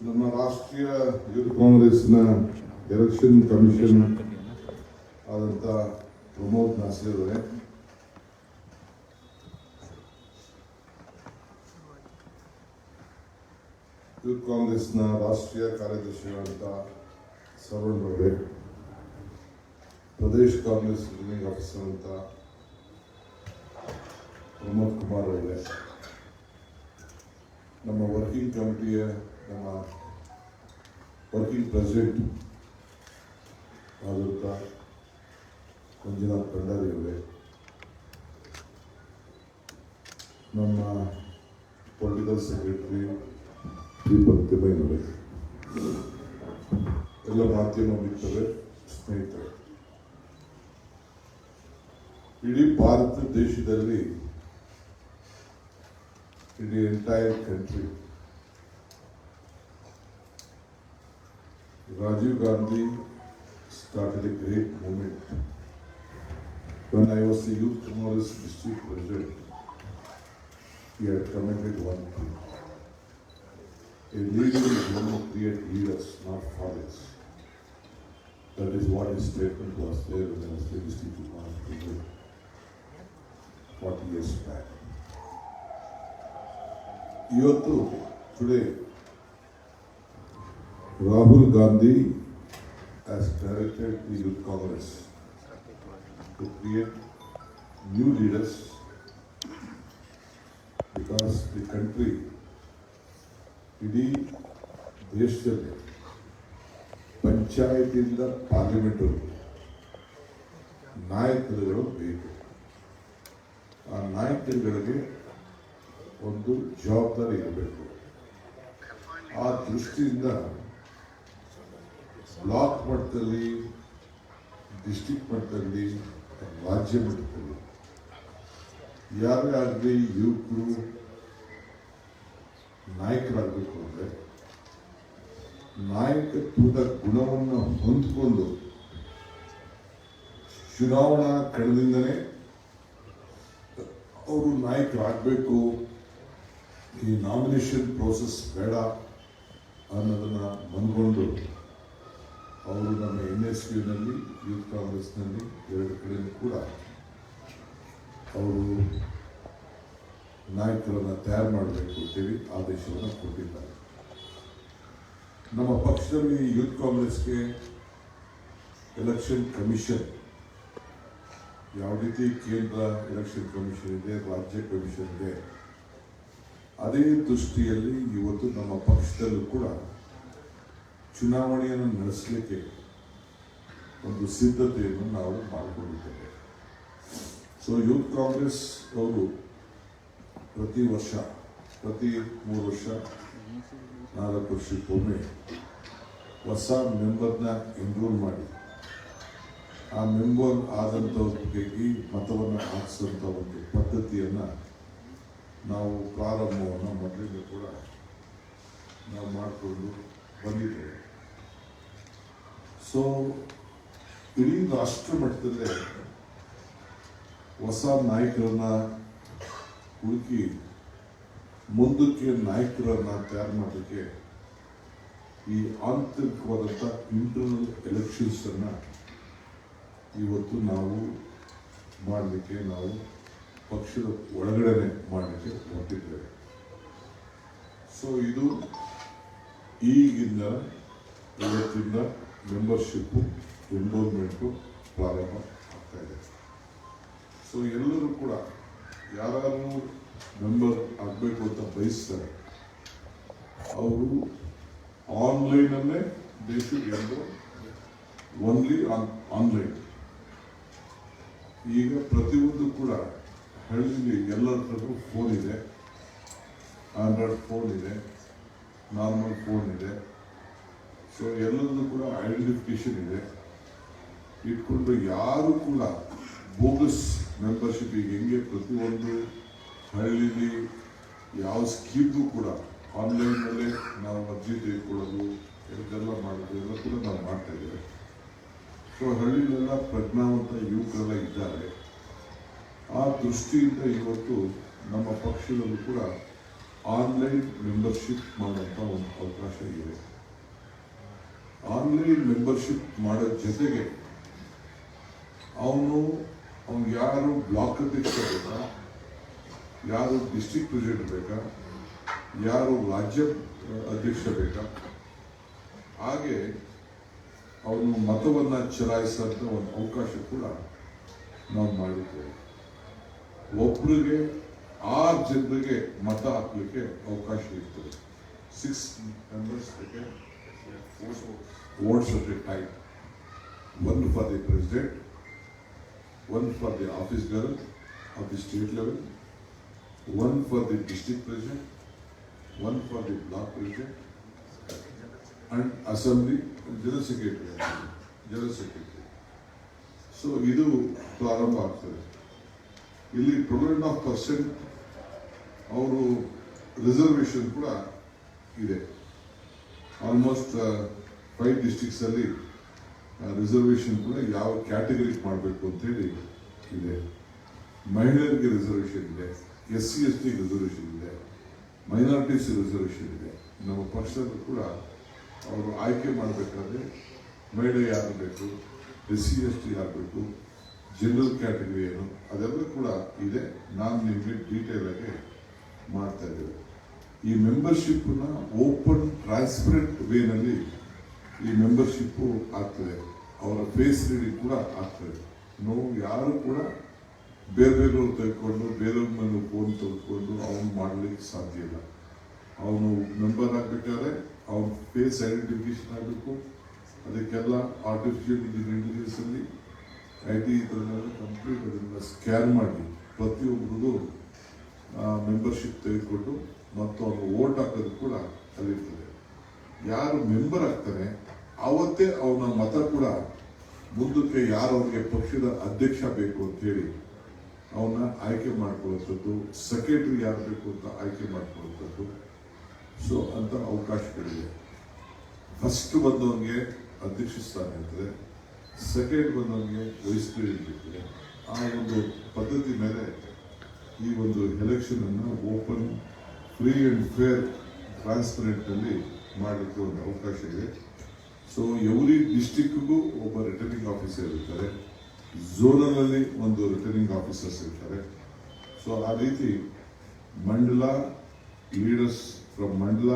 ನಮ್ಮ ರಾಷ್ಟ್ರೀಯ ಯೂತ್ ಕಾಂಗ್ರೆಸ್ನ ಎಲೆಕ್ಷನ್ ಕಮಿಷನ್ ಆದಂಥ ಪ್ರಮೋದ್ ನಾಸೀರ್ ಅವರೇ, ಯೂತ್ ಕಾಂಗ್ರೆಸ್ನ ರಾಷ್ಟ್ರೀಯ ಕಾರ್ಯದರ್ಶಿಯಾದಂಥ ಸವರ್ಣ ಅವರೇ, ಪ್ರದೇಶ್ ಕಾಂಗ್ರೆಸ್ ರಿಟರ್ನಿಂಗ್ ಆಫೀಸರ್ ಅಂತ ಪ್ರಮೋದ್ ಕುಮಾರ್ ಅವರೇ, ನಮ್ಮ ವರ್ಕಿಂಗ್ ಕಮಿಟಿಯ ನಮ್ಮ ವರ್ಕಿಂಗ್ ಪ್ರೆಸಿಡೆಂಟ್ ಆದಂಥ ಮಂಜುನಾಥ್ ಭಂಡಾರಿ ಅವರೇ, ನಮ್ಮ ಪೊಲಿಟಿಕಲ್ ಸೆಕ್ರೆಟರಿ ದೀಪಕ್ ತಿಮ್ಮಯ್ಯನವರೇ, ಎಲ್ಲ ಮಾಧ್ಯಮ ಮಿತ್ರರೇ, ಸ್ನೇಹಿತರೆ, ಇಡೀ ಭಾರತ ದೇಶದಲ್ಲಿ, ಇಡೀ entire country, Rajiv Gandhi started a great movement. When I was the Youth Congress district president, he had commented one thing: a leader is going to create leaders, not fathers. That is what his statement was there when I was the district Congress president 40 years back. Today, Rahul Gandhi has directed the Youth Congress to create new leaders because the country, ಇಡೀ ದೇಶದಲ್ಲಿ ಪಂಚಾಯತಿಯಿಂದ parliament ನಾಯಕರುಗಳು ಬೇಕು. ಆ ನಾಯಕರುಗಳಿಗೆ ಒಂದು ಜವಾಬ್ದಾರಿ ಇರಬೇಕು. ಆ ದೃಷ್ಟಿಯಿಂದ ಬ್ಲಾಕ್ ಮಟ್ಟದಲ್ಲಿ, ಡಿಸ್ಟ್ರಿಕ್ಟ್ ಮಟ್ಟದಲ್ಲಿ, ರಾಜ್ಯ ಮಟ್ಟದಲ್ಲಿ ಯಾರೇ ಆಗಲಿ ಯುವಕರು ನಾಯಕರಾಗಬೇಕು ಅಂದರೆ ನಾಯಕತ್ವದ ಗುಣವನ್ನು ಹೊಂದಿಕೊಂಡು ಚುನಾವಣಾ ಕಣದಿಂದನೇ ಅವರು ನಾಯಕರಾಗಬೇಕು, ಈ ನಾಮಿನೇಷನ್ ಪ್ರೋಸೆಸ್ ಬೇಡ ಅನ್ನೋದನ್ನು ಮನಗೊಂಡು ಅವರು ನಮ್ಮ NSUನಲ್ಲಿ, ಯೂತ್ ಕಾಂಗ್ರೆಸ್ನಲ್ಲಿ ಎರಡು ಕಡೆಯೂ ಕೂಡ ಅವರು ನಾಯಕರನ್ನು ತಯಾರು ಮಾಡಬೇಕು ಅಂತೇಳಿ ಆದೇಶವನ್ನು ಕೊಟ್ಟಿದ್ದಾರೆ. ನಮ್ಮ ಪಕ್ಷದಲ್ಲಿ ಯೂತ್ ಕಾಂಗ್ರೆಸ್ಗೆ ಎಲೆಕ್ಷನ್ ಕಮಿಷನ್ ಯಾವ ರೀತಿ ಕೇಂದ್ರ ಎಲೆಕ್ಷನ್ ಕಮಿಷನ್ ಇದೆ, ರಾಜ್ಯ ಕಮಿಷನ್ ಇದೆ, ಅದೇ ದೃಷ್ಟಿಯಲ್ಲಿ ಇವತ್ತು ನಮ್ಮ ಪಕ್ಷದಲ್ಲೂ ಕೂಡ ಚುನಾವಣೆಯನ್ನು ನಡೆಸಲಿಕ್ಕೆ ಒಂದು ಸಿದ್ಧತೆಯನ್ನು ನಾವು ಮಾಡಿಕೊಂಡಿದ್ದೇವೆ. ಸೊ ಯೂತ್ ಕಾಂಗ್ರೆಸ್ ಅವರು ಪ್ರತಿ 3 ವರ್ಷ 4 ವರ್ಷಕ್ಕೊಮ್ಮೆ ಹೊಸ ಮೆಂಬರ್ನ ಎನ್ರೋಲ್ ಮಾಡಿ ಆ ಮೆಂಬರ್ ಆದಂಥವ್ರಿಗೆ ಮತವನ್ನು ಹಾಕಿಸುವಂಥ ಒಂದು ಪದ್ಧತಿಯನ್ನು ನಾವು ಪ್ರಾರಂಭವನ್ನು ಮೊದಲಿಂದ ಕೂಡ ನಾವು ಮಾಡಿಕೊಂಡು ಬಂದಿದ್ದೇವೆ. ಸೊ ಇಡೀ ರಾಷ್ಟ್ರ ಮಟ್ಟದಲ್ಲೇ ಹೊಸ ನಾಯಕರನ್ನ ಹುಡುಕಿ ಮುಂದಕ್ಕೆ ನಾಯಕರನ್ನ ತಯಾರು ಮಾಡಲಿಕ್ಕೆ ಈ ಆಂತರಿಕವಾದಂಥ ಇಂಟರ್ನಲ್ ಎಲೆಕ್ಷನ್ಸನ್ನು ಇವತ್ತು ನಾವು ಮಾಡಲಿಕ್ಕೆ, ನಾವು ಪಕ್ಷದ ಒಳಗಡೆ ಮಾಡಲಿಕ್ಕೆ ಹೊರಟಿದ್ದೇವೆ. ಸೊ ಇದು ಈಗಿಂದ ಇವತ್ತಿಂದ ಮೆಂಬರ್ಶಿಪ್ಪು, ಎನ್ರೋಲ್ಮೆಂಟು ಪ್ರಾರಂಭ ಆಗ್ತಾ ಇದೆ. ಸೊ ಎಲ್ಲರೂ ಕೂಡ ಯಾರು ಮೆಂಬರ್ ಆಗಬೇಕು ಅಂತ ಬಯಸ್ತಾರೆ ಅವರು ಆನ್ಲೈನಲ್ಲೇ ದೇಶಕ್ಕೆ ಓನ್ಲಿ ಆನ್ಲೈನ್. ಈಗ ಪ್ರತಿಯೊಂದು ಕೂಡ ಹಳ್ಳಿಲಿ ಎಲ್ಲರಲ್ಲೂ ಫೋನ್ ಇದೆ, ಆಂಡ್ರಾಯ್ಡ್ ಫೋನ್ ಇದೆ, ನಾರ್ಮಲ್ ಫೋನ್ ಇದೆ. ಸೊ ಎಲ್ಲರಲ್ಲೂ ಕೂಡ ಐಡೆಂಟಿಫಿಕೇಶನ್ ಇದೆ. ಇಟ್ಕೊಂಡು ಯಾರು ಕೂಡ ಬೋಗಸ್ ಮೆಂಬರ್ಶಿಪ್, ಈಗ ಹೆಂಗೆ ಪ್ರತಿಯೊಂದು ಹಳ್ಳಿಲಿ ಯಾವ ಸ್ಕೀಮ್ಗೂ ಕೂಡ ಆನ್ಲೈನಲ್ಲೇ ನಾವು ಅರ್ಜಿ ತೆಗೆದುಕೊಳ್ಳೋದು, ಇದೆಲ್ಲ ಮಾಡೋದು ಎಲ್ಲ ಕೂಡ ನಾವು ಮಾಡ್ತಾ ಇದ್ದೇವೆ. ಸೊ ಹಳ್ಳಿಲೆಲ್ಲ ಪ್ರಜ್ಞಾವಂತ ಯುವಕರೆಲ್ಲ ಇದ್ದಾರೆ. ಆ ದೃಷ್ಟಿಯಿಂದ ಇವತ್ತು ನಮ್ಮ ಪಕ್ಷದಲ್ಲೂ ಕೂಡ ಆನ್ಲೈನ್ ಮೆಂಬರ್ಶಿಪ್ ಮಾಡುವಂಥ ಒಂದು ಅವಕಾಶ ಇದೆ. ಆನ್ಲೈನ್ ಮೆಂಬರ್ಶಿಪ್ ಮಾಡೋ ಜೊತೆಗೆ ಅವನು ಯಾರು ಬ್ಲಾಕ್ ಅಧ್ಯಕ್ಷ ಬೇಕಾ, ಯಾರು ಡಿಸ್ಟ್ರಿಕ್ಟ್ ಪ್ರೆಸಿಡೆಂಟ್ ಬೇಕಾ, ಯಾರು ರಾಜ್ಯ ಅಧ್ಯಕ್ಷ ಬೇಕಾ, ಹಾಗೆ ಅವನು ಮತವನ್ನು ಚಲಾಯಿಸುವಂಥ ಒಂದು ಅವಕಾಶ ಕೂಡ ನಾವು ಮಾಡಿದ್ದೇವೆ. ಒಬ್ಬರಿಗೆ 6 ಜನರಿಗೆ ಮತ ಹಾಕಲಿಕ್ಕೆ ಅವಕಾಶ ಇರ್ತದೆ. 6 members votes at a time. 1 for the president, 1 for the office bearer of the state level, 1 for the district president, 1 for the block president, and assembly general secretary. So ಇದು ಪ್ರಾರಂಭ ಆಗ್ತದೆ. ಇಲ್ಲಿ 12.5% ಅವರು ರಿಸರ್ವೇಷನ್ ಕೂಡ ಇದೆ. ಆಲ್ಮೋಸ್ಟ್ 5 ಡಿಸ್ಟ್ರಿಕ್ಟ್ಸ್ ಅಲ್ಲಿ reservation ಕೂಡ ಯಾವ ಕ್ಯಾಟಗರಿ ಮಾಡಬೇಕು ಅಂತೇಳಿ ಇದೆ. ಮಹಿಳೆಯರಿಗೆ ರಿಸರ್ವೇಷನ್ ಇದೆ, SC/ST ರಿಸರ್ವೇಷನ್ ಇದೆ, ಮೈನಾರಿಟೀಸ್ ರಿಸರ್ವೇಷನ್ ಇದೆ. ನಮ್ಮ ಪಕ್ಷದಲ್ಲಿ ಕೂಡ ಅವರು ಆಯ್ಕೆ ಮಾಡಬೇಕಾದ್ರೆ ಮಹಿಳೆ ಯಾರು ಬೇಕು, SC/ST ಯಾರು ಬೇಕು, ಜನರಲ್ ಕ್ಯಾಟಗರಿ ಏನು, ಅದೆಲ್ಲ ಕೂಡ ಇದೆ. ನಾನು ನಿಮಗೆ ಡೀಟೇಲ್ ಆಗಿ ಮಾಡ್ತಾ ಇದ್ದೇವೆ. ಈ ಮೆಂಬರ್ಶಿಪ್ನ ಓಪನ್ ಟ್ರಾನ್ಸ್ಪರೆಂಟ್ ವೇನಲ್ಲಿ ಈ ಮೆಂಬರ್ಶಿಪ್ಪು ಆಗ್ತದೆ. ಅವರ ಫೇಸ್ ರೀಡಿಂಗ್ ಕೂಡ ಆಗ್ತದೆ. ನಾವು ಯಾರು ಕೂಡ ಬೇರೆಯವ್ರು ತೆಗೆದುಕೊಂಡು ಬೇರೆಯವ್ರ ಮೇಲೆ ಫೋನ್ ತೆಗೆದುಕೊಂಡು ಅವನು ಮಾಡಲಿಕ್ಕೆ ಸಾಧ್ಯ ಇಲ್ಲ. ಅವನು ಮೆಂಬರ್ ಆಗಬೇಕಾದ್ರೆ ಅವನ ಫೇಸ್ ಐಡೆಂಟಿಫಿಕೇಶನ್ ಆಗಬೇಕು. ಅದಕ್ಕೆಲ್ಲ ಆರ್ಟಿಫಿಷಿಯಲ್ ಇಂಟೆಲಿಜೆನ್ಸ್ ಅಲ್ಲಿ IT ಇದನ್ನೆಲ್ಲ ಕಂಪ್ಲೀಟ್ ಅದನ್ನು ಸ್ಕ್ಯಾನ್ ಮಾಡಿ ಪ್ರತಿಯೊಬ್ಬರದು ಮೆಂಬರ್ಶಿಪ್ ತೆಗೆದುಕೊಂಡು ಮತ್ತು ಅವನು ವೋಟ್ ಹಾಕೋದು ಕೂಡ ಅಲ್ಲಿರ್ತದೆ. ಯಾರು ಮೆಂಬರ್ ಆಗ್ತಾನೆ ಅವತ್ತೇ ಅವನ ಮತ ಕೂಡ ಮುಂದಕ್ಕೆ ಯಾರು ಅವನಿಗೆ ಪಕ್ಷದ ಅಧ್ಯಕ್ಷ ಬೇಕು ಅಂತೇಳಿ ಅವನ್ನ ಆಯ್ಕೆ ಮಾಡ್ಕೊಳ್ಳುವಂಥದ್ದು, ಸೆಕ್ರೆಟರಿ ಯಾರು ಬೇಕು ಅಂತ ಆಯ್ಕೆ ಮಾಡ್ಕೊಳ್ಳುವಂಥದ್ದು. ಸೊ ಅಂತ ಅವಕಾಶಗಳಿದೆ. ಫಸ್ಟ್ ಬಂದವನಿಗೆ ಅಧ್ಯಕ್ಷ ಸ್ಥಾನ ಇರ್ತದೆ, ಸೆಕೆಂಡ್ ಬಂದವನಿಗೆ ವೈಸ್ ಪ್ರೆಸಿಡೆಂಟ್ ಇರ್ತದೆ. ಆ ಒಂದು ಪದ್ಧತಿ ಮೇಲೆ ಈ ಒಂದು ಎಲೆಕ್ಷನ್ ಅನ್ನು open, free and fair, transparent ಅಲ್ಲಿ ಮಾಡಲಿಕ್ಕೆ ಒಂದು ಅವಕಾಶ ಇದೆ. ಸೊ ಎವ್ರಿ ಡಿಸ್ಟಿಕ್ಗೂ ಒಬ್ಬ ರಿಟರ್ನಿಂಗ್ ಆಫೀಸರ್ ಇರ್ತಾರೆ, ಝೋನಲ್ ಅಲ್ಲಿ ಒಂದು ರಿಟರ್ನಿಂಗ್ ಆಫೀಸರ್ಸ್ ಇರ್ತಾರೆ. ಸೊ ಆ ರೀತಿ ಮಂಡಲ ಲೀಡರ್ಸ್ ಫ್ರಮ್ ಮಂಡಲ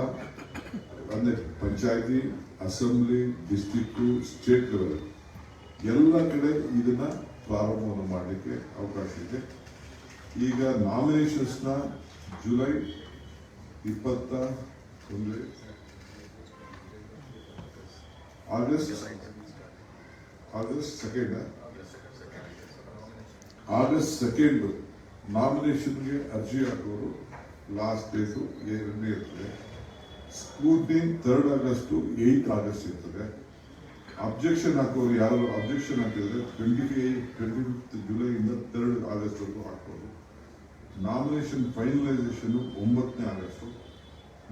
ಅಂದರೆ ಪಂಚಾಯತಿ, ಅಸೆಂಬ್ಲಿ, ಡಿಸ್ಟ್ರಿಕ್ಟು, ಸ್ಟೇಟ್ ಲೆವೆಲ್ ಎಲ್ಲ ಕಡೆ ಇದನ್ನ ಪ್ರಾರಂಭವನ್ನು ಮಾಡಲಿಕ್ಕೆ ಅವಕಾಶ ಇದೆ. ಈಗ ನಾಮಿನೇಷನ್ಸ್ನ ಜುಲೈ 21 ಆಗಸ್ಟ್ 2 ನಾಮಿನೇಷನ್ಗೆ ಅರ್ಜಿ ಹಾಕೋರು ಲಾಸ್ಟ್ ಡೇಟು 2 ಇರ್ತದೆ. ಸ್ಕ್ರೂಟಿನಿ 3 ಆಗಸ್ಟ್ 8 ಆಗಸ್ಟ್ ಇರ್ತದೆ. ಅಬ್ಜೆಕ್ಷನ್ ಹಾಕೋರು ಯಾರು ಅಬ್ಜೆಕ್ಷನ್ ಹಾಕಿದ್ರೆ 25 ಜುಲೈಯಿಂದ 3 ಆಗಸ್ಟ್ ವರೆಗೂ ಹಾಕೋದು. Nomination finalisation 9 August.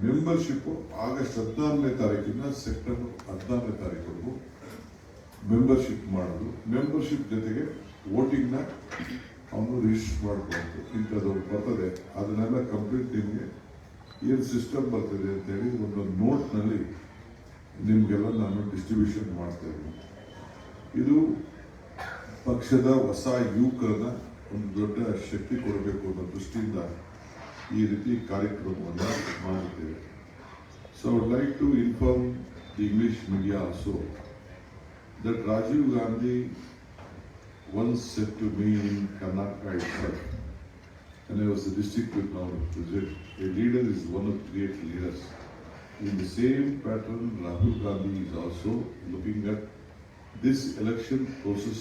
Membership August 14ನೇ ತಾರೀಕಿಂದ ಸೆಪ್ಟೆಂಬರ್ 14ನೇ ತಾರೀಕುವರೆಗೂ ಮೆಂಬರ್ಶಿಪ್ ಮಾಡೋದು. ಮೆಂಬರ್ಶಿಪ್ ಜೊತೆಗೆ ವೋಟಿಂಗ್ನ ಅವನು ರಿಜಿಸ್ಟರ್ ಮಾಡ್ಕೊಂಡು ಇಂಥದ್ದು ಬರ್ತದೆ. ಅದನ್ನೆಲ್ಲ ಕಂಪ್ಲೀಟ್ ನಿಮಗೆ ಏನು ಸಿಸ್ಟಮ್ ಬರ್ತದೆ ಅಂತೇಳಿ ಒಂದು ನೋಟ್ನಲ್ಲಿ ನಿಮಗೆಲ್ಲ ನಾನು ಡಿಸ್ಟ್ರಿಬ್ಯೂಷನ್ ಮಾಡ್ತಾ ಇದ್ದೀನಿ. ಇದು ಪಕ್ಷದ ಹೊಸ ಯುವಕರನ್ನ ಒಂದು ದೊಡ್ಡ ಶಕ್ತಿ ಕೊಡಬೇಕು ಅನ್ನೋ ದೃಷ್ಟಿಯಿಂದ ಈ ರೀತಿ ಕಾರ್ಯಕ್ರಮವನ್ನು ಮಾಡುತ್ತೇವೆ. So I would like to inform the English media also that Rajiv Gandhi once said to me in Karnataka itself, when I was the district president, a leader is one of great leaders. In the same pattern, Rahul Gandhi is also looking at this election process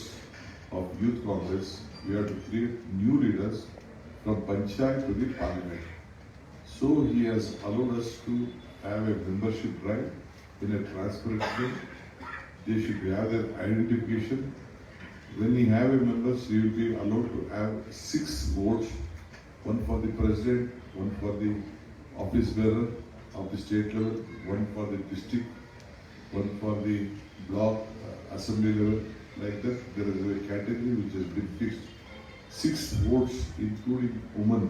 of Youth Congress. We have to create new leaders from Panchayat to the Parliament. So he has allowed us to have a membership drive in a transparent way. They should have their identification. When we have a members, he will be allowed to have 6 votes, 1 for the president, 1 for the office bearer of the state level, 1 for the district, 1 for the block assembly level. Like that, there is a category which has been fixed. 6 votes, including women,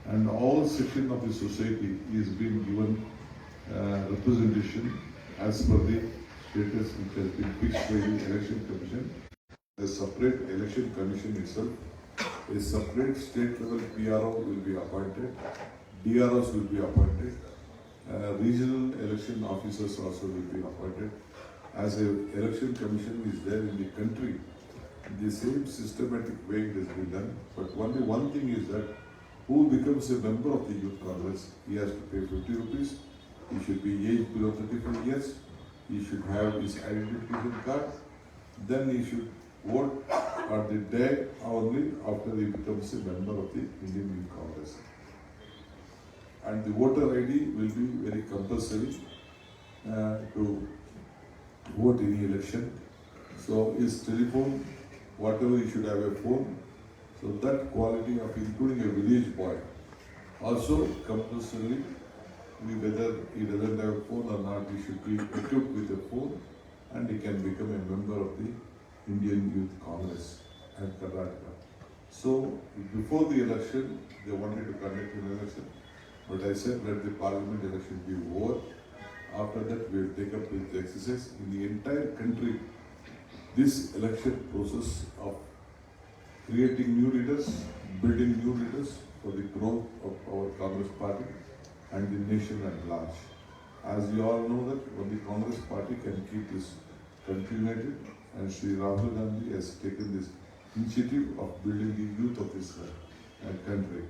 and all section of the society is being given representation as per the status which has been fixed by the election commission. A separate election commission itself, a separate state level PRO will be appointed, DROs will be appointed, regional election officers also will be appointed. As an election commission is there in the country, the same systematic way it has been done, but only one thing is that who becomes a member of the Youth Congress, he has to pay 50 rupees, he should be aged below 35 years, he should have his identification card, then he should vote on the day only after he becomes a member of the Indian Youth Congress. And the voter ID will be very compulsory to vote in the election. So his telephone, whatever he should have a phone, so that quality of including a village boy, also compulsorily, whether he doesn't have a phone or not, he should be equipped with a phone and he can become a member of the Indian Youth Congress and Karnataka. So before the election, they wanted to conduct an election, but I said let the parliament election be over. After that, we will take up with the exercise in the entire country. This election process of creating new leaders, building new leaders for the growth of our Congress party and the nation at large. As you all know that only Congress party can keep this country united, and Sri Rahul Gandhi has taken this initiative of building the youth of this country.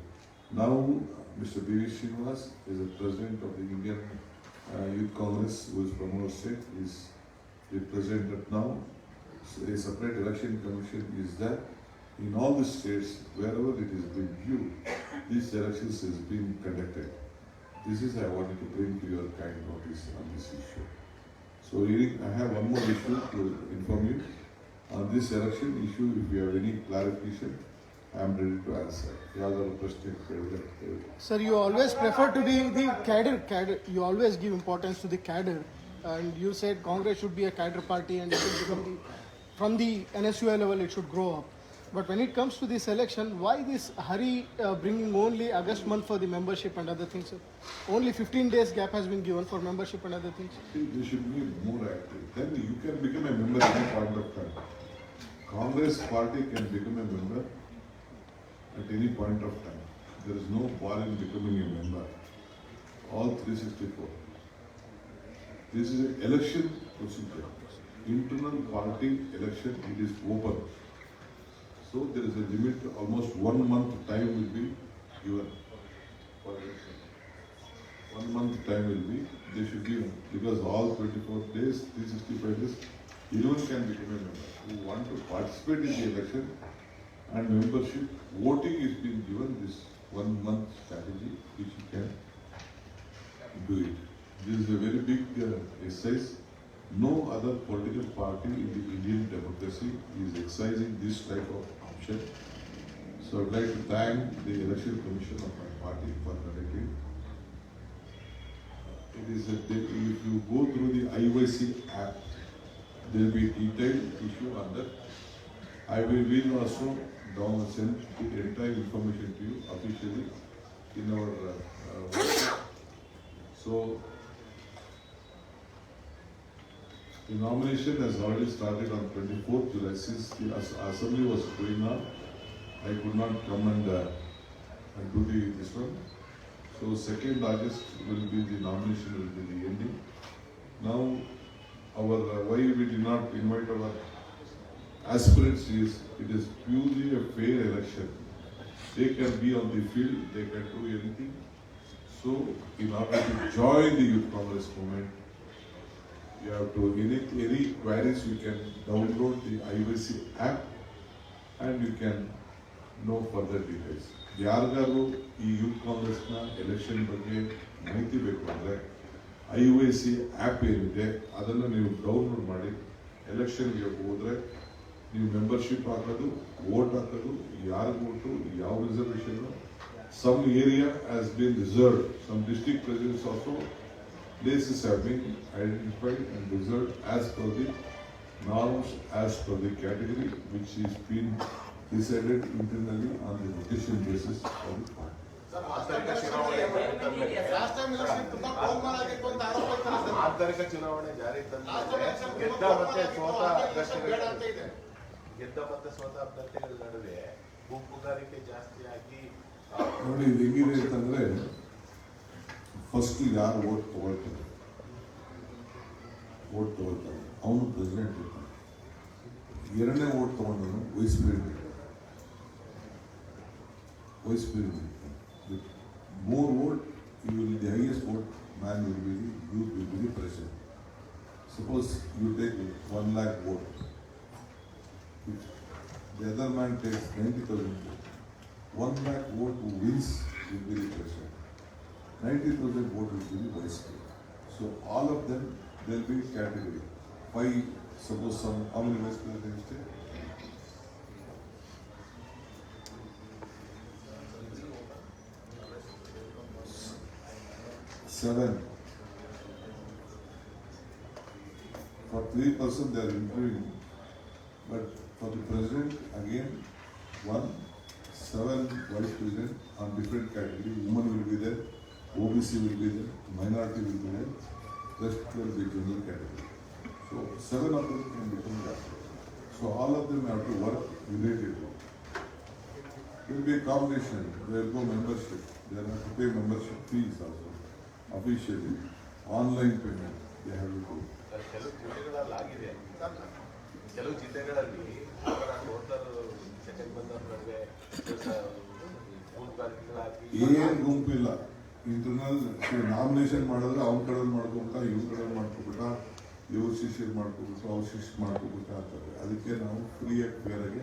Now, Mr. B.V. Srinivas is the president of the Indian Youth Congress, who is from our state, is represented now. So a separate election commission is there. In all the states, wherever it has been due, these elections has been conducted. This is I wanted to bring to your kind notice on this issue. So I have one more issue to inform you. On this election issue, if you have any clarification, I am ready to answer. Sir, you always prefer to the cadre. You always give importance to the cadre. And you said Congress should be a cadre party and it should become from the NSUI level it should grow up. But when it comes to this election, why this hurry bringing only August month for the membership and other things? Sir? Only 15 days gap has been given for membership and other things. They should be more active. Then you can become a member at any point of time. Congress party can become a member at any point of time. There is no bar in becoming a member. All 364. This is an election procedure. Internal party election, it is open. So there is a limit, almost 1 month time will be given for election. 1 month time will be, they should be, because all 24 days, 365 days, anyone can become a member. Who want to participate in the election and membership, voting is being given this 1 month strategy, which you can do it. This is a very big exercise. No other political party in the Indian democracy is exercising this type of option. So I'd like to thank the election commission of my party for conducting. It is if you go through the IYC app, there will be detailed issue on that. I will also send the entire information to you officially in our website. So the nomination has already started on 24th July. Since the assembly was going on, I could not come and do this one. So 2nd August will be the nomination, will be the ending. Now, why we did not invite our aspirants is, it is purely a fair election. They can be on the field, they can do anything. So, in order to join the Youth Congress movement, you have to, any queries, you can download the IYC app and you can know further details. ಯಾರಿಗಾರು ಈ youth ಕಾಂಗ್ರೆಸ್ನ election ಬಗ್ಗೆ ಮಾಹಿತಿ ಬೇಕು ಅಂದರೆ IYC app ಏನಿದೆ ಅದನ್ನು ನೀವು ಡೌನ್ಲೋಡ್ ಮಾಡಿ ಎಲೆಕ್ಷನ್ಗೆ ಹೋದರೆ ನೀವು ಮೆಂಬರ್ಶಿಪ್ ಹಾಕೋದು, ವೋಟ್ ಹಾಕೋದು, ಯಾರಿಗೆ ವೋಟು, ಯಾವ reservation. Some area has been reserved, some district presidents also, places have been identified and reserved as per the norms, as per the category which is been decided internally on the rotation basis of the party. ಆಂತರಿಕ ಚುನಾವಣೆ ಜಾರಿ ತಂದ್ಮೇಲೆ ಆಂತರಿಕ ಚುನಾವಣೆ ಜಾರಿ ತಂದ್ಮೇಲೆ ಗೆದ್ದ ಮತ್ತೆ ಸೋತ ಅಭ್ಯರ್ಥಿಗಳ ನಡುವೆ ಗುಂಪುಗಾರಿಕೆ ಜಾಸ್ತಿ ಆಗಿ ನೋಡಿ ಇದು ಹೆಂಗಿದೆ ಅಂತಂದ್ರೆ ಫಸ್ಟ್ ಯಾರು ಓಟ್ ತಗೊಳ್ತಾರೆ ಅವನು ಪ್ರೆಸಿಡೆಂಟ್ ಇರ್ತಾನೆ. ಎರಡನೇ ಓಟ್ ತಗೊಂಡವನು vice president more vote, you will the highest vote man will be the youth will be the president. Suppose you take 1 lakh vote, if the other man takes 90,000 vote, 1 lakh vote who wins will be the president. 90,000 vote will be the vice president. So all of them there will be category. 5, suppose some how many vice presidents take? 7. For 3 person they are improving, but for the president again 1, 7 vice president on different category. Women will be there, OBC will be there, minority will be there, rest will be general category. So 7 of them can become that. So all of them have to work relatively. There will be a combination. There will go membership. They have to pay membership fees also. Officially, online payment they have to do. ಕೆಲವು ಜಿಲ್ಲೆಗಳಲ್ಲಾಗಿದೆ. ಕೆಲವು ಜಿಲ್ಲೆಗಳಲ್ಲಿ voter second ಬಂದವ್ರ ನಡುವೆ ಏನು ಗುಂಪಿಲ್ಲ. Internal nomination ಮಾಡಿದ್ರೆ ಅವ್ನ ಕಡೆ ಮಾಡ್ಕೊಬಿಟ್ಟ, ಇವ್ರ ಕಡೆ ಮಾಡ್ಕೊಬಿಟ್ಟ, ಇವ್ರ ಶಿಷ್ಯರು ಮಾಡ್ಕೊಬಿಟ್ಟು ಅವ್ರ ಶಿಷ್ಯ ಮಾಡ್ಕೊಬಿಟ್ಟ ಅಂತಾರೆ. ಅದಕ್ಕೆ ನಾವು ಫ್ರೀಯಾಗಿ ಬೇರೆಗೆ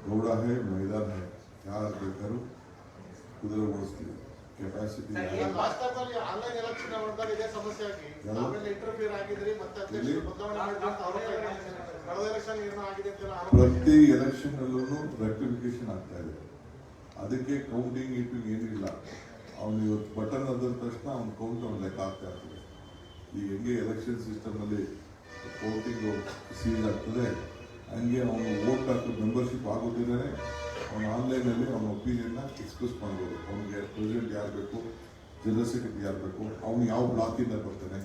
ಗೌಡ ಹೇ ಮೈದಾನ ಹೇ ಯಾರು ಬೇಕಾದ್ರೂ ಕುದುರೆ ಓಡಿಸ್ತೀವಿ. ಕೆಪಾಸಿಟಿ ಆನ್ಲೈನ್ ಎಲೆಕ್ಷನ್ ಇದೇ ಸಮಸ್ಯೆ ಆಗಿ ಇಂಟರ್ಫಿಯರ್ ಆಗಿದ್ರಿ ಮತ್ತೆ ಪ್ರತಿ ಎಲೆಕ್ಷನ್ ಅಲ್ಲೂ ರೆಕ್ಟಿಫಿಕೇಶನ್ ಆಗ್ತಾ ಇದೆ. ಅದಕ್ಕೆ ಕೌಂಟಿಂಗ್ ಏನಿಲ್ಲ. ಅವನು ಇವತ್ತು ಬಟನ್ ಅದ್ರ ತಕ್ಷಣ ಅವ್ನು ಕೌಂಟ್ ಅವ್ನು ಲೆಕ್ಕ ಆಗ್ತಾ ಇರ್ತದೆ. ಈಗ ಹೆಂಗೆ ಎಲೆಕ್ಷನ್ ಸಿಸ್ಟಮ್ ಅಲ್ಲಿ ಕೌಂಟಿಂಗ್ ಸೀಲ್ ಆಗ್ತದೆ, ಹಂಗೆ ಅವನು ವೋಟ್ ಹಾಕಿ ಮೆಂಬರ್ಶಿಪ್ ಆಗೋದಿಲ್ಲೇ ಅವನು ಆನ್ಲೈನಲ್ಲಿ ಅವನ ಒಪಿನಿಯನ್ನ ಎಕ್ಸ್ಪ್ರೆಸ್ ಮಾಡ್ಬೋದು. ಅವನಿಗೆ ಪ್ರೆಸಿಡೆಂಟ್ ಯಾರು ಬೇಕು, ಜನರಲ್ ಸೆಕ್ರೆಟರಿ ಯಾರು ಬೇಕು, ಅವನು ಯಾವ ಬ್ಲಾಕಿಂದ ಬರ್ತಾನೆ,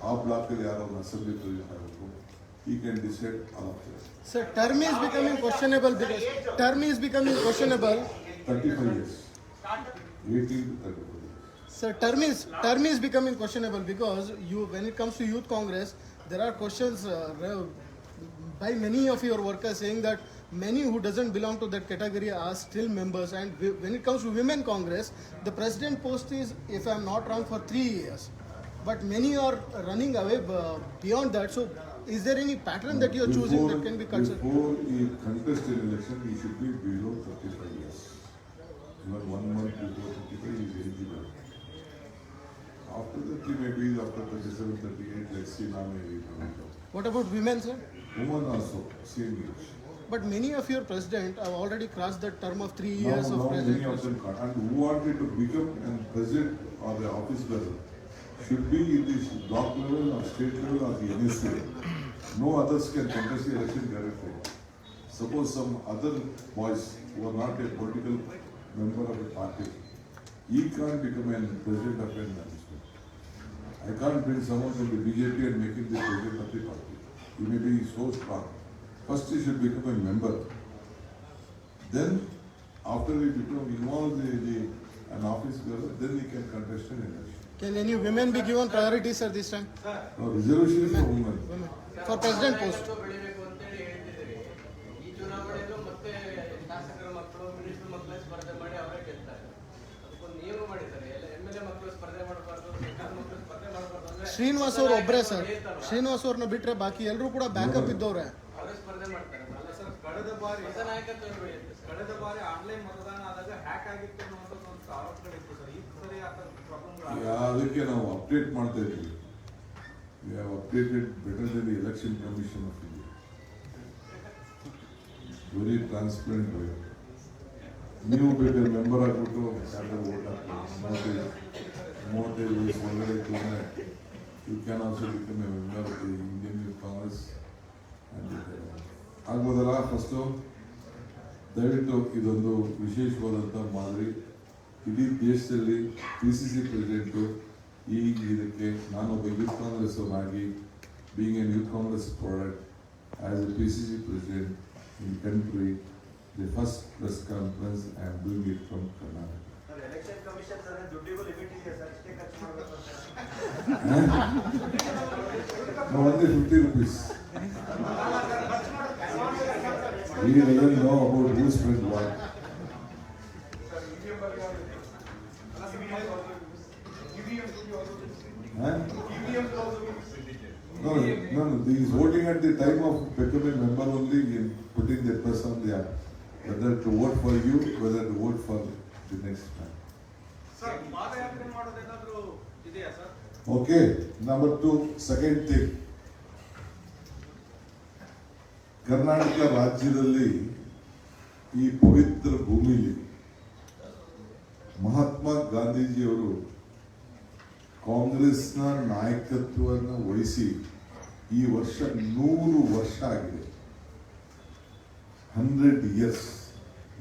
ಆ ಬ್ಲಾಕಲ್ಲಿ ಯಾರು ಅವನ ಅಸೆಂಬ್ಲಿ ಪ್ರೆಸಿಡೆಂಟ್ ಆಗಬೇಕು, he can decide all of this. Sir, term is becoming questionable because 35 years. 18 to 35 years. Sir, term is becoming questionable because when it comes to Youth Congress, there are questions by many of your workers saying that many who doesn't belong to that category are still members, and when it comes to Women Congress, the president post is, if I am not wrong, for 3 years, but many are running away beyond that. So is there any pattern that you are choosing that can be considered? Before he contests an election, he should be below 35 years. Even 1 month before 35 he is eligible. After that he may be after 37, 38, let's see now maybe. What about women, sir? Women also, same age. But many of your president have already crossed that term of 3 years now of many president. of them can't. And who wanted to become a president or the office level should be in the block level or state level or the NSC. No others can contest the election directly. Suppose some other boys who are not a political member of a party, he can't become a president of a management. I can't bring someone from the BJP and make him the president of the party. He may be so strong. First he should become a member. Then after he become involved in an office level, then he can contest an election. Can any women be given priority, sir, this time? No, reservation is for women. Women. For president post. ಬೆಳಿಬೇಕು ಅಂತ ಹೇಳಿ ಹೇಳ್ತಿದ್ದೀರಿ. ಈ ಚುನಾವಣೆಯಲ್ಲೂ ಮತ್ತೆ ಶಾಸಕರ ಮಕ್ಕಳು minister ಮಕ್ಕಳು ಸ್ಪರ್ಧೆ ಮಾಡಿ ಅವರೇ ಗೆಲ್ತಾರೆ. ಅದಕ್ಕೊಂದು ನಿಯಮ ಮಾಡಿದ್ದಾರೆ. ಎಲ್ಲ MLA ಮಕ್ಕಳು ಸ್ಪರ್ಧೆ ಮಾಡಬಾರ್ದು, ಸರ್ಕಾರದ ಮಕ್ಕಳು ಸ್ಪರ್ಧೆ ಮಾಡಬಾರ್ದು ಅಂದ್ರೆ ಶ್ರೀನಿವಾಸ್ ಅವರು ಒಬ್ಬರೇ ಸರ್. ಶ್ರೀನಿವಾಸ್ ಅವ್ರನ್ನ ಬಿಟ್ರೆ ಬಾಕಿ ಎಲ್ಲರೂ ಕೂಡ ಬ್ಯಾಕಪ್ ಇದ್ದವ್ರೆ. ಅವರೇ ಸ್ಪರ್ಧೆ ಮಾಡ್ತಾರೆ. ಅಲ್ಲ ಸರ್, ಕಳೆದ ಬಾರಿ ಹೊಸ ನಾಯಕತ್ವ ಬೆಳೆಯುತ್ತೆ. ಕಳೆದ ಬಾರಿ ಆನ್ಲೈನ್ ಮತದಾನ ಆದಾಗ ಹ್ಯಾಕ್ ಆಗಿತ್ತು ಅನ್ನುವಂಥ ಒಂದು ಆರೋಪಗಳಿತ್ತು ಸರ್. ಈ ಸರಿ ಆ ಥರದ ಪ್ರಾಬ್ಲಮ್ಗಳು ಅದಕ್ಕೆ ನಾವು ಅಪ್ಡೇಟ್ ಮಾಡ್ತಾ ಇದ್ದೀವಿ. We have updated better than the Election Commission of India. Very transparent way. ನೀವು ಬೇಕಾದ್ರೆ ಮೆಂಬರ್ ಆಗಿಬಿಟ್ಟು ಯಾರು ವೋಟ್ ಹಾಕ್ತಾರೆ. ಮೂವತ್ತೈದು ವಯಸ್ಸು ಒಳಗಡೆ ಇದ್ದರೆ you can also become a member of the Indian youth congress ಆಗ್ಬೋದಲ್ಲ. ಫಸ್ಟು ದಯವಿಟ್ಟು ಇದೊಂದು ವಿಶೇಷವಾದಂಥ ಮಾದರಿ ಇಡೀ ದೇಶದಲ್ಲಿ PCC ಪ್ರೆಸಿಡೆಂಟು ಇದಕ್ಕೆ ನಾನೊಬ್ಬ ಯೂತ್ ಕಾಂಗ್ರೆಸ್ ಅವನಾಗಿ being an Youth Congress product as a PCC president in country the first press conference I am doing it from Karnataka. Election commission sir ದುಡ್ಡಿಗೂ ಲಿಮಿಟ್ ಇದೆ ಸರ್, ಇಷ್ಟೇ ಖರ್ಚು ಮಾಡಬೇಕು ಅಂತ. Only 50 rupees. We even know about who spent what. Huh? No, he is voting at the time of becoming member only, in putting the press on the app. Whether to vote for you, whether to vote for the next time. Sir ಪಾದಯಾತ್ರೆ ಮಾಡೋದೇನಾದ್ರೂ ಇದೆಯಾ sir? Okay, number 2, second thing. Karnataka ರಾಜ್ಯದಲ್ಲಿ ಈ ಪವಿತ್ರ ಭೂಮಿಲಿ ಮಹಾತ್ಮ ಗಾಂಧೀಜಿಯವರು ಕಾಂಗ್ರೆಸ್ನ ನಾಯಕತ್ವವನ್ನು ವಹಿಸಿ ಈ ವರ್ಷ 100 ವರ್ಷ ಆಗಿದೆ. 100 years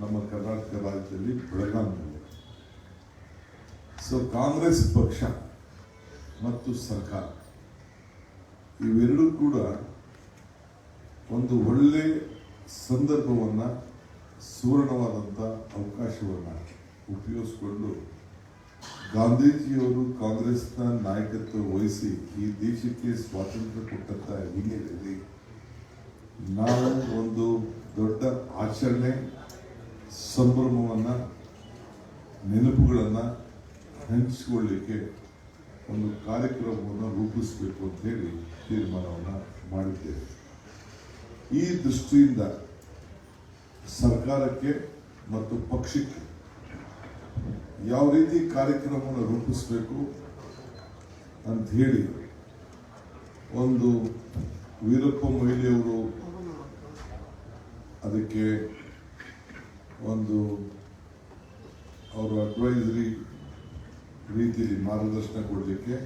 ನಮ್ಮ ಕರ್ನಾಟಕ ರಾಜ್ಯದಲ್ಲಿ ಬೆಳಗಾವಿಯಲ್ಲಿ. ಸೊ ಕಾಂಗ್ರೆಸ್ ಪಕ್ಷ ಮತ್ತು ಸರ್ಕಾರ ಇವೆರಡೂ ಕೂಡ ಒಂದು ಒಳ್ಳೆ ಸಂದರ್ಭವನ್ನು, ಸುವರ್ಣವಾದಂಥ ಅವಕಾಶವನ್ನು ಉಪಯೋಗಿಸಿಕೊಂಡು ಗಾಂಧೀಜಿಯವರು ಕಾಂಗ್ರೆಸ್ನ ನಾಯಕತ್ವ ವಹಿಸಿ ಈ ದೇಶಕ್ಕೆ ಸ್ವಾತಂತ್ರ್ಯ ಕೊಟ್ಟಂಥ ಹಿನ್ನೆಲೆಯಲ್ಲಿ ನಾವು ಒಂದು ದೊಡ್ಡ ಆಚರಣೆ, ಸಂಭ್ರಮವನ್ನು, ನೆನಪುಗಳನ್ನು ಹಂಚಿಕೊಳ್ಳಿಕ್ಕೆ ಒಂದು ಕಾರ್ಯಕ್ರಮವನ್ನು ರೂಪಿಸಬೇಕು ಅಂತ ಹೇಳಿ ತೀರ್ಮಾನವನ್ನು ಮಾಡಿದ್ದೇವೆ. ಈ ದೃಷ್ಟಿಯಿಂದ ಸರ್ಕಾರಕ್ಕೆ ಮತ್ತು ಪಕ್ಷಕ್ಕೆ ಯಾವ ರೀತಿ ಕಾರ್ಯಕ್ರಮವನ್ನು ರೂಪಿಸಬೇಕು ಅಂತ ಹೇಳಿ ಒಂದು ವೀರಪ್ಪ ಮೊಯ್ಲಿಯವರು ಅದಕ್ಕೆ ಒಂದು ಅವರ ಅಡ್ವೈಸರಿ ರೀತಿಯಲ್ಲಿ ಮಾರ್ಗದರ್ಶನ ಕೊಡಲಿಕ್ಕೆ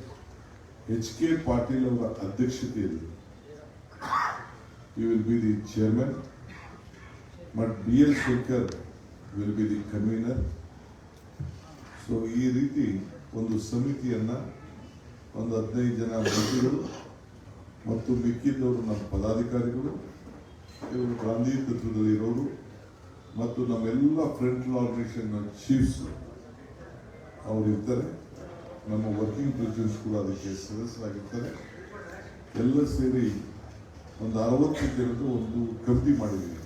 HK ಪಾಟೀಲ್ ಅವರ ಅಧ್ಯಕ್ಷತೆಯಲ್ಲಿ you will be the chairman, but BL Shankar will be the convener. So ಈ ರೀತಿ ಒಂದು ಸಮಿತಿಯನ್ನು ಒಂದು 15 ಜನ ಮಂತ್ರಿಗಳು ಮತ್ತು ಮಿಕ್ಕಿದ್ದವರು ನಮ್ಮ ಪದಾಧಿಕಾರಿಗಳು, ಇವರು ಗಾಂಧಿ ತತ್ವದಲ್ಲಿರೋರು ಮತ್ತು ನಮ್ಮೆಲ್ಲ ಫ್ರಂಟಲ್ ಆರ್ಗನೈಸೇಷನ್ ಚೀಫ್ಸ್ ಅವರು ಇರ್ತಾರೆ. ನಮ್ಮ ವರ್ಕಿಂಗ್ ಪ್ರೆಸಿಡೆಂಟ್ಸ್ ಕೂಡ ಅದಕ್ಕೆ ಸದಸ್ಯರಾಗಿರ್ತಾರೆ. ಎಲ್ಲ ಸೇರಿ ಒಂದು 60 ಜನರು ಒಂದು ಕಮಿಟಿ ಮಾಡಿದ್ದೀವಿ.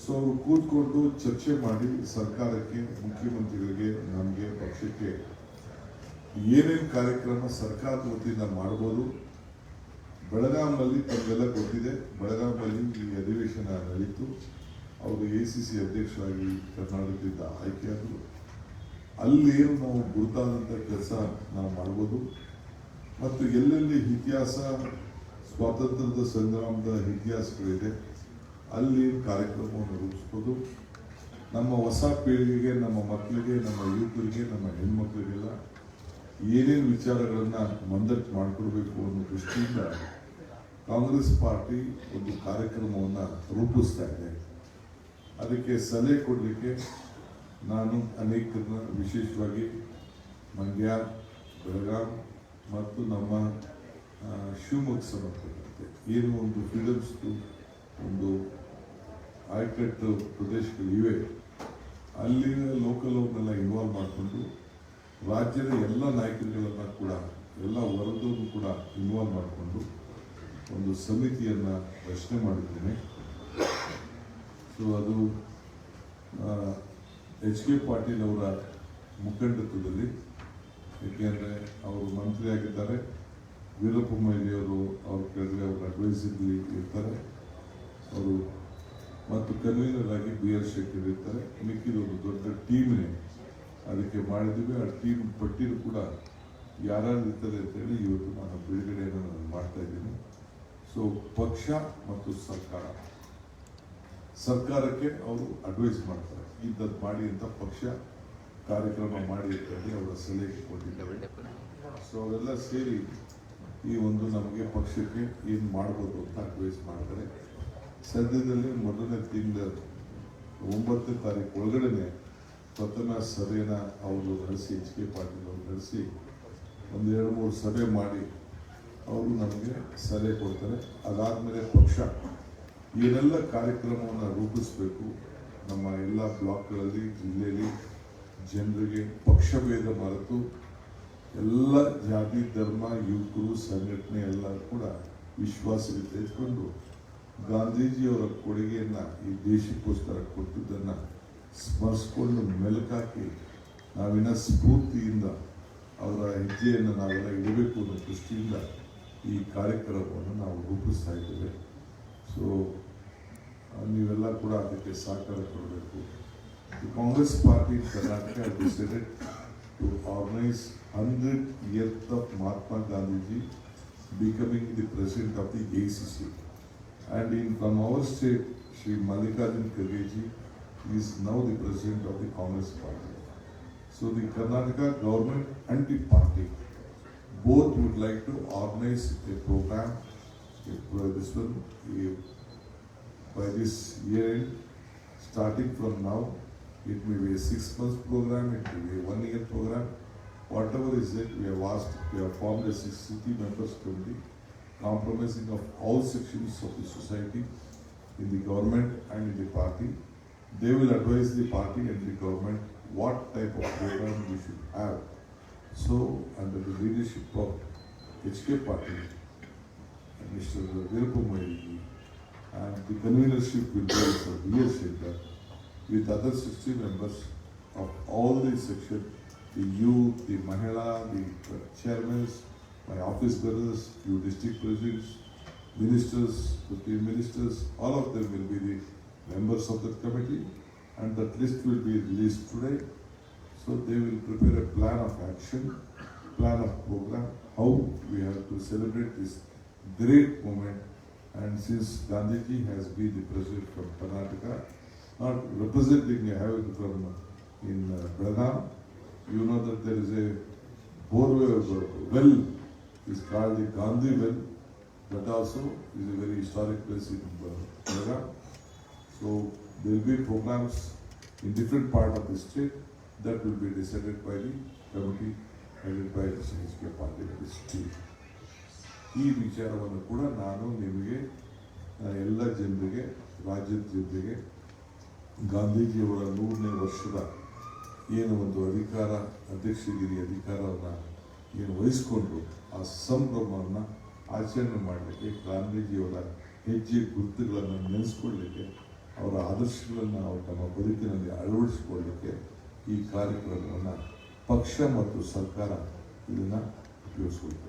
ಸೊ ಅವರು ಕೂತ್ಕೊಂಡು ಚರ್ಚೆ ಮಾಡಿ ಸರ್ಕಾರಕ್ಕೆ, ಮುಖ್ಯಮಂತ್ರಿಗಳಿಗೆ, ನಮಗೆ ಪಕ್ಷಕ್ಕೆ ಏನೇನು ಕಾರ್ಯಕ್ರಮ ಸರ್ಕಾರದ ವತಿಯಿಂದ ಮಾಡ್ಬೋದು. ಬೆಳಗಾವಿನಲ್ಲಿ ತಮಗೆಲ್ಲ ಗೊತ್ತಿದೆ, ಬೆಳಗಾವಿನಲ್ಲಿ ಈ ಅಧಿವೇಶನ ನಡೀತು. ಅವರು ACC ಅಧ್ಯಕ್ಷರಾಗಿ ಕರ್ನಾಟಕದಿಂದ ಆಯ್ಕೆಯಾದರು. ಅಲ್ಲೇನು ನಾವು ಗುರುತಾದಂಥ ಕೆಲಸ ನಾವು ಮಾಡ್ಬೋದು ಮತ್ತು ಎಲ್ಲೆಲ್ಲಿ ಇತಿಹಾಸ, ಸ್ವಾತಂತ್ರ್ಯದ ಸಂಗ್ರಾಮದ ಇತಿಹಾಸಗಳಿದೆ ಅಲ್ಲಿ ಕಾರ್ಯಕ್ರಮವನ್ನು ರೂಪಿಸ್ಬೋದು. ನಮ್ಮ ಹೊಸ ಪೀಳಿಗೆಗೆ, ನಮ್ಮ ಮಕ್ಕಳಿಗೆ, ನಮ್ಮ ಯುವಕರಿಗೆ, ನಮ್ಮ ಹೆಣ್ಮಕ್ಳಿಗೆಲ್ಲ ಏನೇನು ವಿಚಾರಗಳನ್ನು ಮಂದಟ್ಟು ಮಾಡಿಕೊಡ್ಬೇಕು ಅನ್ನೋ ದೃಷ್ಟಿಯಿಂದ ಕಾಂಗ್ರೆಸ್ ಪಾರ್ಟಿ ಒಂದು ಕಾರ್ಯಕ್ರಮವನ್ನು ರೂಪಿಸ್ತಾ ಇದೆ. ಅದಕ್ಕೆ ಸಲಹೆ ಕೊಡಲಿಕ್ಕೆ ನಾನು ಅನೇಕರನ್ನ, ವಿಶೇಷವಾಗಿ ಮಂಡ್ಯ, ಬೆಳಗಾವಿ ಮತ್ತು ನಮ್ಮ ಶಿವಮೊಗ್ಗ ಸಂಬಂಧಪಟ್ಟಂತೆ ಏನು ಒಂದು ಫ್ರೀಡಮ್ಸ್ದು ಒಂದು ಆಯ್ಕಟ್ಟು ಪ್ರದೇಶಗಳಿವೆ, ಅಲ್ಲಿನ ಲೋಕಲ್ ಅವ್ರನ್ನೆಲ್ಲ ಇನ್ವಾಲ್ವ್ ಮಾಡಿಕೊಂಡು ರಾಜ್ಯದ ಎಲ್ಲ ನಾಯಕರುಗಳನ್ನು ಕೂಡ, ಎಲ್ಲ ವರ್ಗದವ್ರನ್ನು ಕೂಡ ಇನ್ವಾಲ್ವ್ ಮಾಡಿಕೊಂಡು ಒಂದು ಸಮಿತಿಯನ್ನು ರಚನೆ ಮಾಡಿದ್ದೇನೆ. ಸೊ ಅದು HK ಪಾಟೀಲ್ ಅವರ ಮುಖಂಡತ್ವದಲ್ಲಿ, ಏಕೆಂದರೆ ಅವರು ಮಂತ್ರಿ ಆಗಿದ್ದಾರೆ, ವೀರಪ್ಪ ಮೊಯ್ಲಿಯವರು ಅವ್ರ ಕೆಳಗೆ ಅವ್ರ ಅಡ್ವೈಸರ್ಲಿ ಇರ್ತಾರೆ ಅವರು, ಮತ್ತು ಕನ್ವೀನರ್ ಆಗಿ BL ಶೇಖರ್ ಇರ್ತಾರೆ. ಮಿಕ್ಕಿದೊಂದು ದೊಡ್ಡ ಟೀಮ್ನೇ ಅದಕ್ಕೆ ಮಾಡಿದ್ದೀವಿ. ಆ ಟೀಮ್ ಪಟ್ಟಿನೂ ಕೂಡ ಯಾರ್ಯಾರು ಇರ್ತಾರೆ ಅಂತೇಳಿ ಇವತ್ತು ನಾನು ಬಿಡುಗಡೆಯನ್ನು ನಾನು ಮಾಡ್ತಾ ಇದ್ದೀನಿ. ಸೊ ಪಕ್ಷ ಮತ್ತು ಸರ್ಕಾರಕ್ಕೆ ಅವರು ಅಡ್ವೈಸ್ ಮಾಡ್ತಾರೆ, ಇಂಥದ್ದು ಮಾಡಿ ಅಂತ ಪಕ್ಷ ಕಾರ್ಯಕ್ರಮ ಮಾಡಿ ಅಂತೇಳಿ ಅವರ ಸಲಹೆ ಕೊಟ್ಟಿದ್ದಾರೆ. ಸೊ ಅವರೆಲ್ಲ ಸೇರಿ ಈ ಒಂದು ನಮಗೆ ಪಕ್ಷಕ್ಕೆ ಏನು ಮಾಡ್ಬೋದು ಅಂತ ಅಡ್ವೈಸ್ ಮಾಡ್ತಾರೆ. ಸದ್ಯದಲ್ಲಿ ಮೊದಲನೇ ತಿಂಗಳ 9ನೇ ತಾರೀಕು ಒಳಗಡೆ ಪ್ರಥಮ ಸಭೆನ ಅವರು ನಡೆಸಿ ಎಚ್ ಕೆ ಪಾಟೀಲ್ ಅವರು ನಡೆಸಿ ಒಂದು 2-3 ಸಭೆ ಮಾಡಿ ಅವರು ನಮಗೆ ಸಲಹೆ ಕೊಡ್ತಾರೆ. ಅದಾದಮೇಲೆ ಪಕ್ಷ ಏನೆಲ್ಲ ಕಾರ್ಯಕ್ರಮವನ್ನು ರೂಪಿಸಬೇಕು, ನಮ್ಮ ಎಲ್ಲ ಬ್ಲಾಕ್ಗಳಲ್ಲಿ ಜಿಲ್ಲೆಯಲ್ಲಿ ಜನರಿಗೆ ಪಕ್ಷಭೇದ ಮರೆತು ಎಲ್ಲ ಜಾತಿ ಧರ್ಮ ಯುವಕರು ಸಂಘಟನೆ ಎಲ್ಲ ಕೂಡ ವಿಶ್ವಾಸಕ್ಕೆ ತೆಗೆದುಕೊಂಡು ಗಾಂಧೀಜಿಯವರ ಕೊಡುಗೆಯನ್ನು ಈ ದೇಶಕ್ಕೋಸ್ಕರ ಕೊಟ್ಟಿದ್ದನ್ನು ಸ್ಮರಿಸ್ಕೊಂಡು ಮೆಲುಕಾಕಿ ನಾವಿನ್ನ ಸ್ಫೂರ್ತಿಯಿಂದ ಅವರ ಹೆಜ್ಜೆಯನ್ನು ನಾವೆಲ್ಲ ಇಡಬೇಕು ಅನ್ನೋ ದೃಷ್ಟಿಯಿಂದ ಈ ಕಾರ್ಯಕ್ರಮವನ್ನು ನಾವು ರೂಪಿಸ್ತಾ ಇದ್ದೇವೆ. ಸೊ ನೀವೆಲ್ಲ ಕೂಡ ಅದಕ್ಕೆ ಸಹಕಾರ ಕೊಡಬೇಕು. Congress party in Karnataka has decided to organize 100 years of Mahatma Gandhiji becoming the president of the ACC. And from our state, Shri Mallikarjun Kharge ji is now the president of the Congress party. So the Karnataka government and the party both would like to organize a program, by this year end, starting from now. It may be a 6-month program, it may be a 1-year program. Whatever is it, we have formed a 60 members committee comprising of all sections of the society in the government and in the party. They will advise the party and the government what type of program we should have. So, under the leadership of HK Party, Mr. Veerappa Moili, and the convenership will be for V.S. Shekhar, with other 60 members of all the sections, the youth, the Mahila, the chairmen, my office bearers, few district presidents, ministers, 15 ministers, all of them will be the members of that committee, and that list will be released today. So they will prepare a plan of action, plan of program, how we have to celebrate this great moment. And since Gandhiji has been the president from Karnataka, not representing having from in Belgaum, you know that there is a well is called the Gandhi well. That also is a very historic place in Belgaum. So there will be programs in different part of the state that will be decided by the committee headed by the HK Party state. ಈ ವಿಚಾರವನ್ನು ಕೂಡ ನಾನು ನಿಮಗೆ ಎಲ್ಲ ಜನರಿಗೆ, ರಾಜ್ಯದ ಜನರಿಗೆ ಗಾಂಧೀಜಿಯವರ 100ನೇ ವರ್ಷದ ಏನು ಒಂದು ಅಧಿಕಾರ, ಅಧ್ಯಕ್ಷಗಿರಿ ಅಧಿಕಾರವನ್ನು ಏನು ವಹಿಸಿಕೊಂಡು ಆ ಸಂಭ್ರಮವನ್ನು ಆಚರಣೆ ಮಾಡಲಿಕ್ಕೆ, ಗಾಂಧೀಜಿಯವರ ಹೆಜ್ಜೆ ಗುರುತುಗಳನ್ನು ನೆನೆಸ್ಕೊಳ್ಳಲಿಕ್ಕೆ, ಅವರ ಆದರ್ಶಗಳನ್ನು ನಾವು ತಮ್ಮ ಬದುಕಿನಲ್ಲಿ ಅಳವಡಿಸಿಕೊಳ್ಳಲಿಕ್ಕೆ ಈ ಕಾರ್ಯಕ್ರಮವನ್ನು ಪಕ್ಷ ಮತ್ತು ಸರ್ಕಾರ ಇದನ್ನು ಉಪಯೋಗಿಸ್ಕೊಳ್ತದೆ.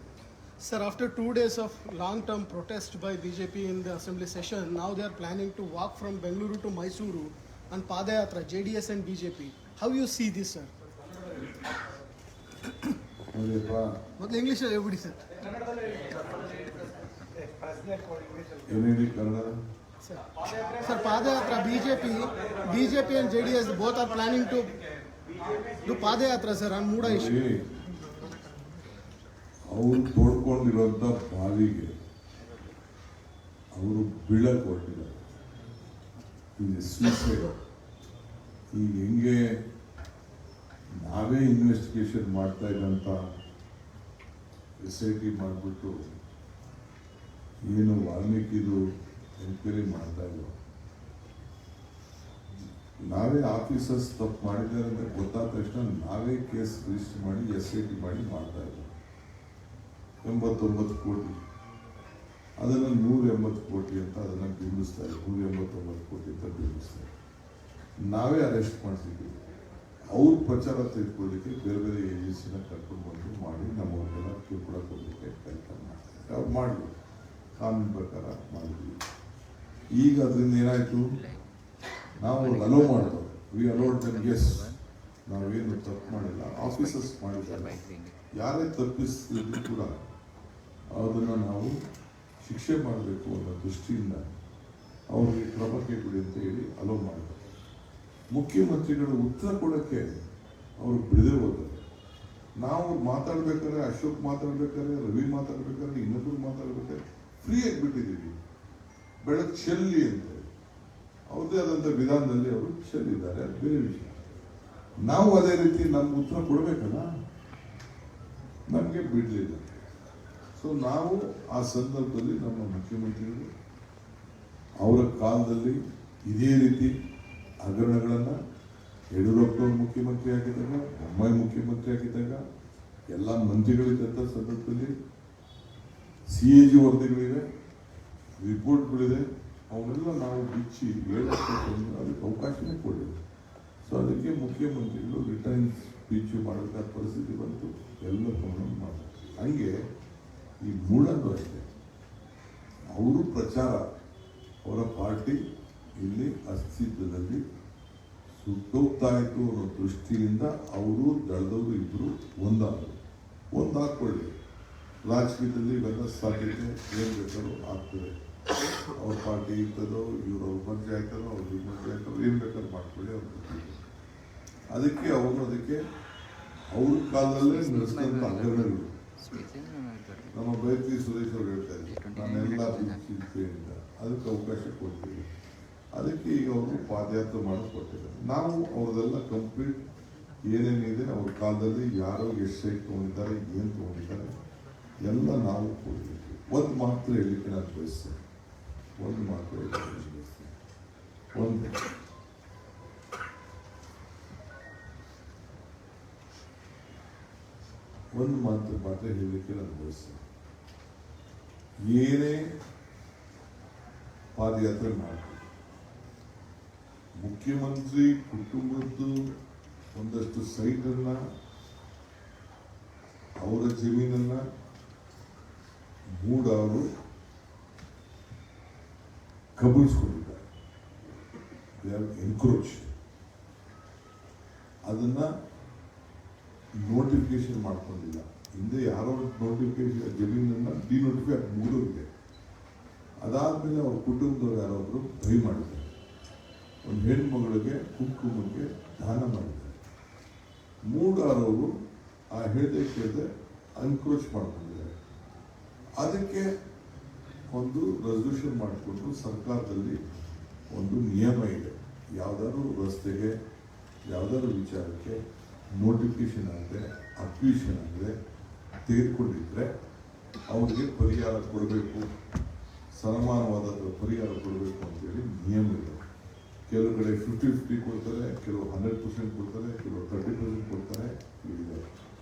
Sir, after 2 days of long-term protest by BJP in the assembly session, now they are planning to walk from Bengaluru to Mysuru on Padayatra, JDS and BJP. How you see this, sir? ಮೊದಲು English ಹೇಳ್ಬಿಡಿ sir. ಏನೇಳಿ Kannada Sir, Padayatra, BJP and JDS both are planning to do Padayatra, sir, on Muda issue. ಅವರು ತೋಡ್ಕೊಂಡಿರುವಂಥ ಬಾವಿಗೆ ಅವರು ಬೀಳಕ್ಕೆ ಹೊರಟಿದ್ದಾರೆ. ಇದು suicide. ಈಗ ಹೆಂಗೆ ನಾವೇ ಇನ್ವೆಸ್ಟಿಗೇಷನ್ ಮಾಡ್ತಾ ಇದ್ದಂಥ SIT ಮಾಡಿಬಿಟ್ಟು ಏನು ವಾಲ್ಮೀಕಿದು ಎನ್ಕ್ವೈರಿ ಮಾಡ್ತಾ ಇದ್ರು, ನಾವೇ ಆಫೀಸರ್ಸ್ ತಪ್ಪು ಮಾಡಿದ್ದಾರೆ ಅಂತ ಗೊತ್ತಾದ ತಕ್ಷಣ ನಾವೇ ಕೇಸ್ ರಿಜಿಸ್ಟರ್ ಮಾಡಿ SIT ಮಾಡಿ ಮಾಡ್ತಾ ಇದ್ವಿ. 89 ಕೋಟಿ, ಅದನ್ನು 180 ಕೋಟಿ ಅಂತ ಅದನ್ನು ಬಿಂಬಿಸ್ತಾರೆ, 189 ಕೋಟಿ ಅಂತ ಬಿಂಬಿಸ್ತಾರೆ. ನಾವೇ ಅರೆಸ್ಟ್ ಮಾಡಿಸಿದ್ವಿ. ಅವ್ರ ಪ್ರಚಾರ ತೆಗೆದುಕೊಳ್ಳಿಕ್ಕೆ ಬೇರೆ ಬೇರೆ ಏಜೆನ್ಸಿನ ಕರ್ಕೊಂಡು ಬಂದು ಮಾಡಿ ನಮ್ಮವ್ರಿಗೆಲ್ಲ ಕಿರುಕುಳ ಕೊಡಲಿಕ್ಕೆ ಪ್ರಯತ್ನ ಮಾಡ್ತಾರೆ. ಅವ್ರು ಮಾಡಲಿ, ಕಾನೂನು ಪ್ರಕಾರ ಮಾಡಿದ್ವಿ. ಈಗ ಅದರಿಂದ ಏನಾಯಿತು, ನಾವು ಅಲೋ ಮಾಡಿದವು, ವಿ ಅಲೋಡ್ ದೆಮ್, ಎಸ್ ನಾವೇನು ತಪ್ಪು ಮಾಡಿಲ್ಲ, ಆಫೀಸರ್ಸ್ ಮಾಡಿದ್ದಾರೆ. ಯಾರೇ ತಪ್ಪಿಸಿದ್ರು ಕೂಡ ಅದನ್ನು ನಾವು ಶಿಕ್ಷೆ ಮಾಡಬೇಕು ಅನ್ನೋ ದೃಷ್ಟಿಯಿಂದ ಅವ್ರಿಗೆ ಕ್ರಮ ಕೈಗೊಳ್ಳಿ ಅಂತ ಹೇಳಿ ಅಲೋ ಮಾಡಿದ್ರು. ಮುಖ್ಯಮಂತ್ರಿಗಳು ಉತ್ತರ ಕೊಡೋಕ್ಕೆ ಅವರು ಬಿಡದೆ ಹೋದರು. ನಾವು ಮಾತಾಡ್ಬೇಕಾದ್ರೆ, ಅಶೋಕ್ ಮಾತಾಡ್ಬೇಕಾದ್ರೆ, ರವಿ ಮಾತಾಡ್ಬೇಕಾದ್ರೆ, ಇನ್ನೊಬ್ಬರು ಮಾತಾಡ್ಬೇಕಾದ್ರೆ ಫ್ರೀಯಾಗಿ ಬಿಟ್ಟಿದ್ದೀವಿ. ಬೆಳಗ್ಗೆ ಚೆಲ್ಲಿ ಅಂತ ಅವ್ರದ್ದೇ ಆದಂಥ ವಿಧಾನದಲ್ಲಿ ಅವರು ಚೆಲ್ಲಿದ್ದಾರೆ, ಅದು ಬೇರೆ ವಿಷಯ. ನಾವು ಅದೇ ರೀತಿ ನಮ್ಗೆ ಉತ್ತರ ಕೊಡಬೇಕಲ್ಲ, ನಮಗೆ ಬಿಡಲಿಲ್ಲ. ಸೊ ನಾವು ಆ ಸಂದರ್ಭದಲ್ಲಿ ನಮ್ಮ ಮುಖ್ಯಮಂತ್ರಿಗಳು ಅವರ ಕಾಲದಲ್ಲಿ ಇದೇ ರೀತಿ ಹಗರಣಗಳನ್ನು ಯಡಿಯೂರಪ್ಪನವರು ಮುಖ್ಯಮಂತ್ರಿ ಆಗಿದ್ದಾಗ, ಬೊಮ್ಮಾಯಿ ಮುಖ್ಯಮಂತ್ರಿ ಆಗಿದ್ದಾಗ, ಎಲ್ಲ ಮಂತ್ರಿಗಳಿದ್ದಂಥ ಸಂದರ್ಭದಲ್ಲಿ CAG ವರದಿಗಳಿವೆ, ರಿಪೋರ್ಟ್ಗಳಿದೆ, ಅವನ್ನೆಲ್ಲ ನಾವು ಬಿಚ್ಚಿ ಹೇಳಕ್ಕೆ ಅದಕ್ಕೆ ಅವಕಾಶನೇ ಕೊಡಲಿಲ್ಲ. ಸೊ ಅದಕ್ಕೆ ಮುಖ್ಯಮಂತ್ರಿಗಳು ರಿಟರ್ನ್ ಸ್ಪೀಚ್ ಮಾಡಬೇಕಾದ ಪರಿಸ್ಥಿತಿ ಬಂತು, ಎಲ್ಲ ತೊಗೊಂಡು ಮಾಡ್ತಾರೆ. ಹಂಗೆ ಈ ಮೂಡಲು ಅಷ್ಟೇ, ಅವರು ಪ್ರಚಾರ, ಅವರ ಪಾರ್ಟಿ ಇಲ್ಲಿ ಅಸ್ತಿತ್ವದಲ್ಲಿ ಸುಟ್ಟೋಗ್ತಾ ಇತ್ತು ಅನ್ನೋ ದೃಷ್ಟಿಯಿಂದ ಅವರು ದಳದವರು ಇಬ್ಬರು ಒಂದಾಗ್ಕೊಳ್ಳಿ. ರಾಜಕೀಯದಲ್ಲಿ ಇವೆಲ್ಲ ಸಾಧ್ಯತೆ ಏನು ಬೇಕಾದ್ರೂ ಆಗ್ತದೆ. ಅವ್ರ ಪಾರ್ಟಿ ಇರ್ತದೋ, ಇವರು ಅವ್ರ ಮಂತ್ರಿ ಆಯ್ತಾರೋ, ಅವ್ರ ಮಂತ್ರಿ ಆಯ್ತಾರೋ, ಏನು ಬೇಕಾದ್ರೂ ಮಾಡ್ಕೊಳ್ಳಿ ಅವ್ರ. ಅದಕ್ಕೆ ಅವ್ರ ಕಾಲದಲ್ಲೇ ನಡೆಸಿದಂಥ ಹಗರಣಗಳು ನಮ್ಮ ಬೈತಿ ಸುರೇಶ್ ಅವರು ಹೇಳ್ತಾ ಇದ್ರು, ನಾನೆಲ್ಲ ಬಿಚ್ಚಿದ್ದೆ ಅಂತ. ಅದಕ್ಕೆ ಅವಕಾಶ ಕೊಡ್ತೀವಿ. ಅದಕ್ಕೆ ಈಗ ಅವರು ಪಾದಯಾತ್ರೆ ಮಾಡಿಕೊಟ್ಟಿದ್ದಾರೆ. ನಾವು ಅವ್ರದೆಲ್ಲ ಕಂಪ್ಲೀಟ್ ಏನೇನಿದೆ ಅವ್ರ ಕಾಲದಲ್ಲಿ ಯಾರು ಎಷ್ಟು ಸೈಟ್ ತೊಗೊಂಡಿದ್ದಾರೆ, ಏನು ತೊಗೊಂಡಿದ್ದಾರೆ ಎಲ್ಲ ನಾವು ಕೊಡ್ತೀವಿ. ಒಂದು ಮಾತ್ರ ಹೇಳಲಿಕ್ಕೆ ನಾನು ಬಯಸ್ತೇನೆ, ಒಂದು ಮಾತ್ರ ಹೇಳಲಿಕ್ಕೆ ನಾನು ಬಯಸ್ತೇನೆ. ಏನೇ ಪಾದಯಾತ್ರೆ ಮಾಡ್ತೀವಿ, ಮುಖ್ಯಮಂತ್ರಿ ಕುಟುಂಬದ್ದು ಒಂದಷ್ಟು ಸೈಟನ್ನ, ಅವರ ಜಮೀನನ್ನ ಮೂಡವರು ಕಬಳಿಸ್ಕೊಂಡಿದ್ದಾರೆ. They have encroach. ಅದನ್ನ ನೋಟಿಫಿಕೇಶನ್ ಮಾಡ್ಕೊಂಡಿಲ್ಲ. ಹಿಂದೆ ಯಾರೋ ನೋಟಿಫಿಕೇಶನ್ ಜಮೀನನ್ನ ಡಿನೋಟಿಫೈ ಮುಗಿದೋಗಿದೆ. ಅದಾದ್ಮೇಲೆ ಅವ್ರ ಕುಟುಂಬದವ್ರು ಯಾರೊಬ್ರು ಬೈ ಮಾಡಿದ್ದಾರೆ. ಒಂದು ಹೆಣ್ಮಗಳಿಗೆ ಕುಂಕುಮಕ್ಕೆ ದಾನ ಮಾಡಿದ್ದಾರೆ. ಮೂಡಾರವರು ಆ ಹೇಳದೆ ಕೇಳದೆ ಅನ್ಕ್ರೋಚ್ ಮಾಡ್ಕೊಂಡಿದ್ದಾರೆ. ಅದಕ್ಕೆ ಒಂದು ರೆಸಲ್ಯೂಷನ್ ಮಾಡಿಕೊಂಡು ಸರ್ಕಾರದಲ್ಲಿ ಒಂದು ನಿಯಮ ಇದೆ, ಯಾವುದಾದ್ರು ರಸ್ತೆಗೆ ಯಾವುದಾದ್ರು ವಿಚಾರಕ್ಕೆ ನೋಟಿಫಿಕೇಶನ್ ಆದರೆ, ಅಕ್ವಿಷನ್ ಆದರೆ ತೆಗೆದುಕೊಂಡಿದ್ರೆ ಅವ್ರಿಗೆ ಪರಿಹಾರ ಕೊಡಬೇಕು, ಸಮಾನವಾದ ಪರಿಹಾರ ಕೊಡಬೇಕು ಅಂತೇಳಿ ನಿಯಮ ಇದೆ. ಕೆಲವು ಕಡೆ 50-50 ಕೊಡ್ತಾರೆ, ಕೆಲವು 100% ಕೊಡ್ತಾರೆ, ಕೆಲವು 30% ಕೊಡ್ತಾರೆ. ಇದೆ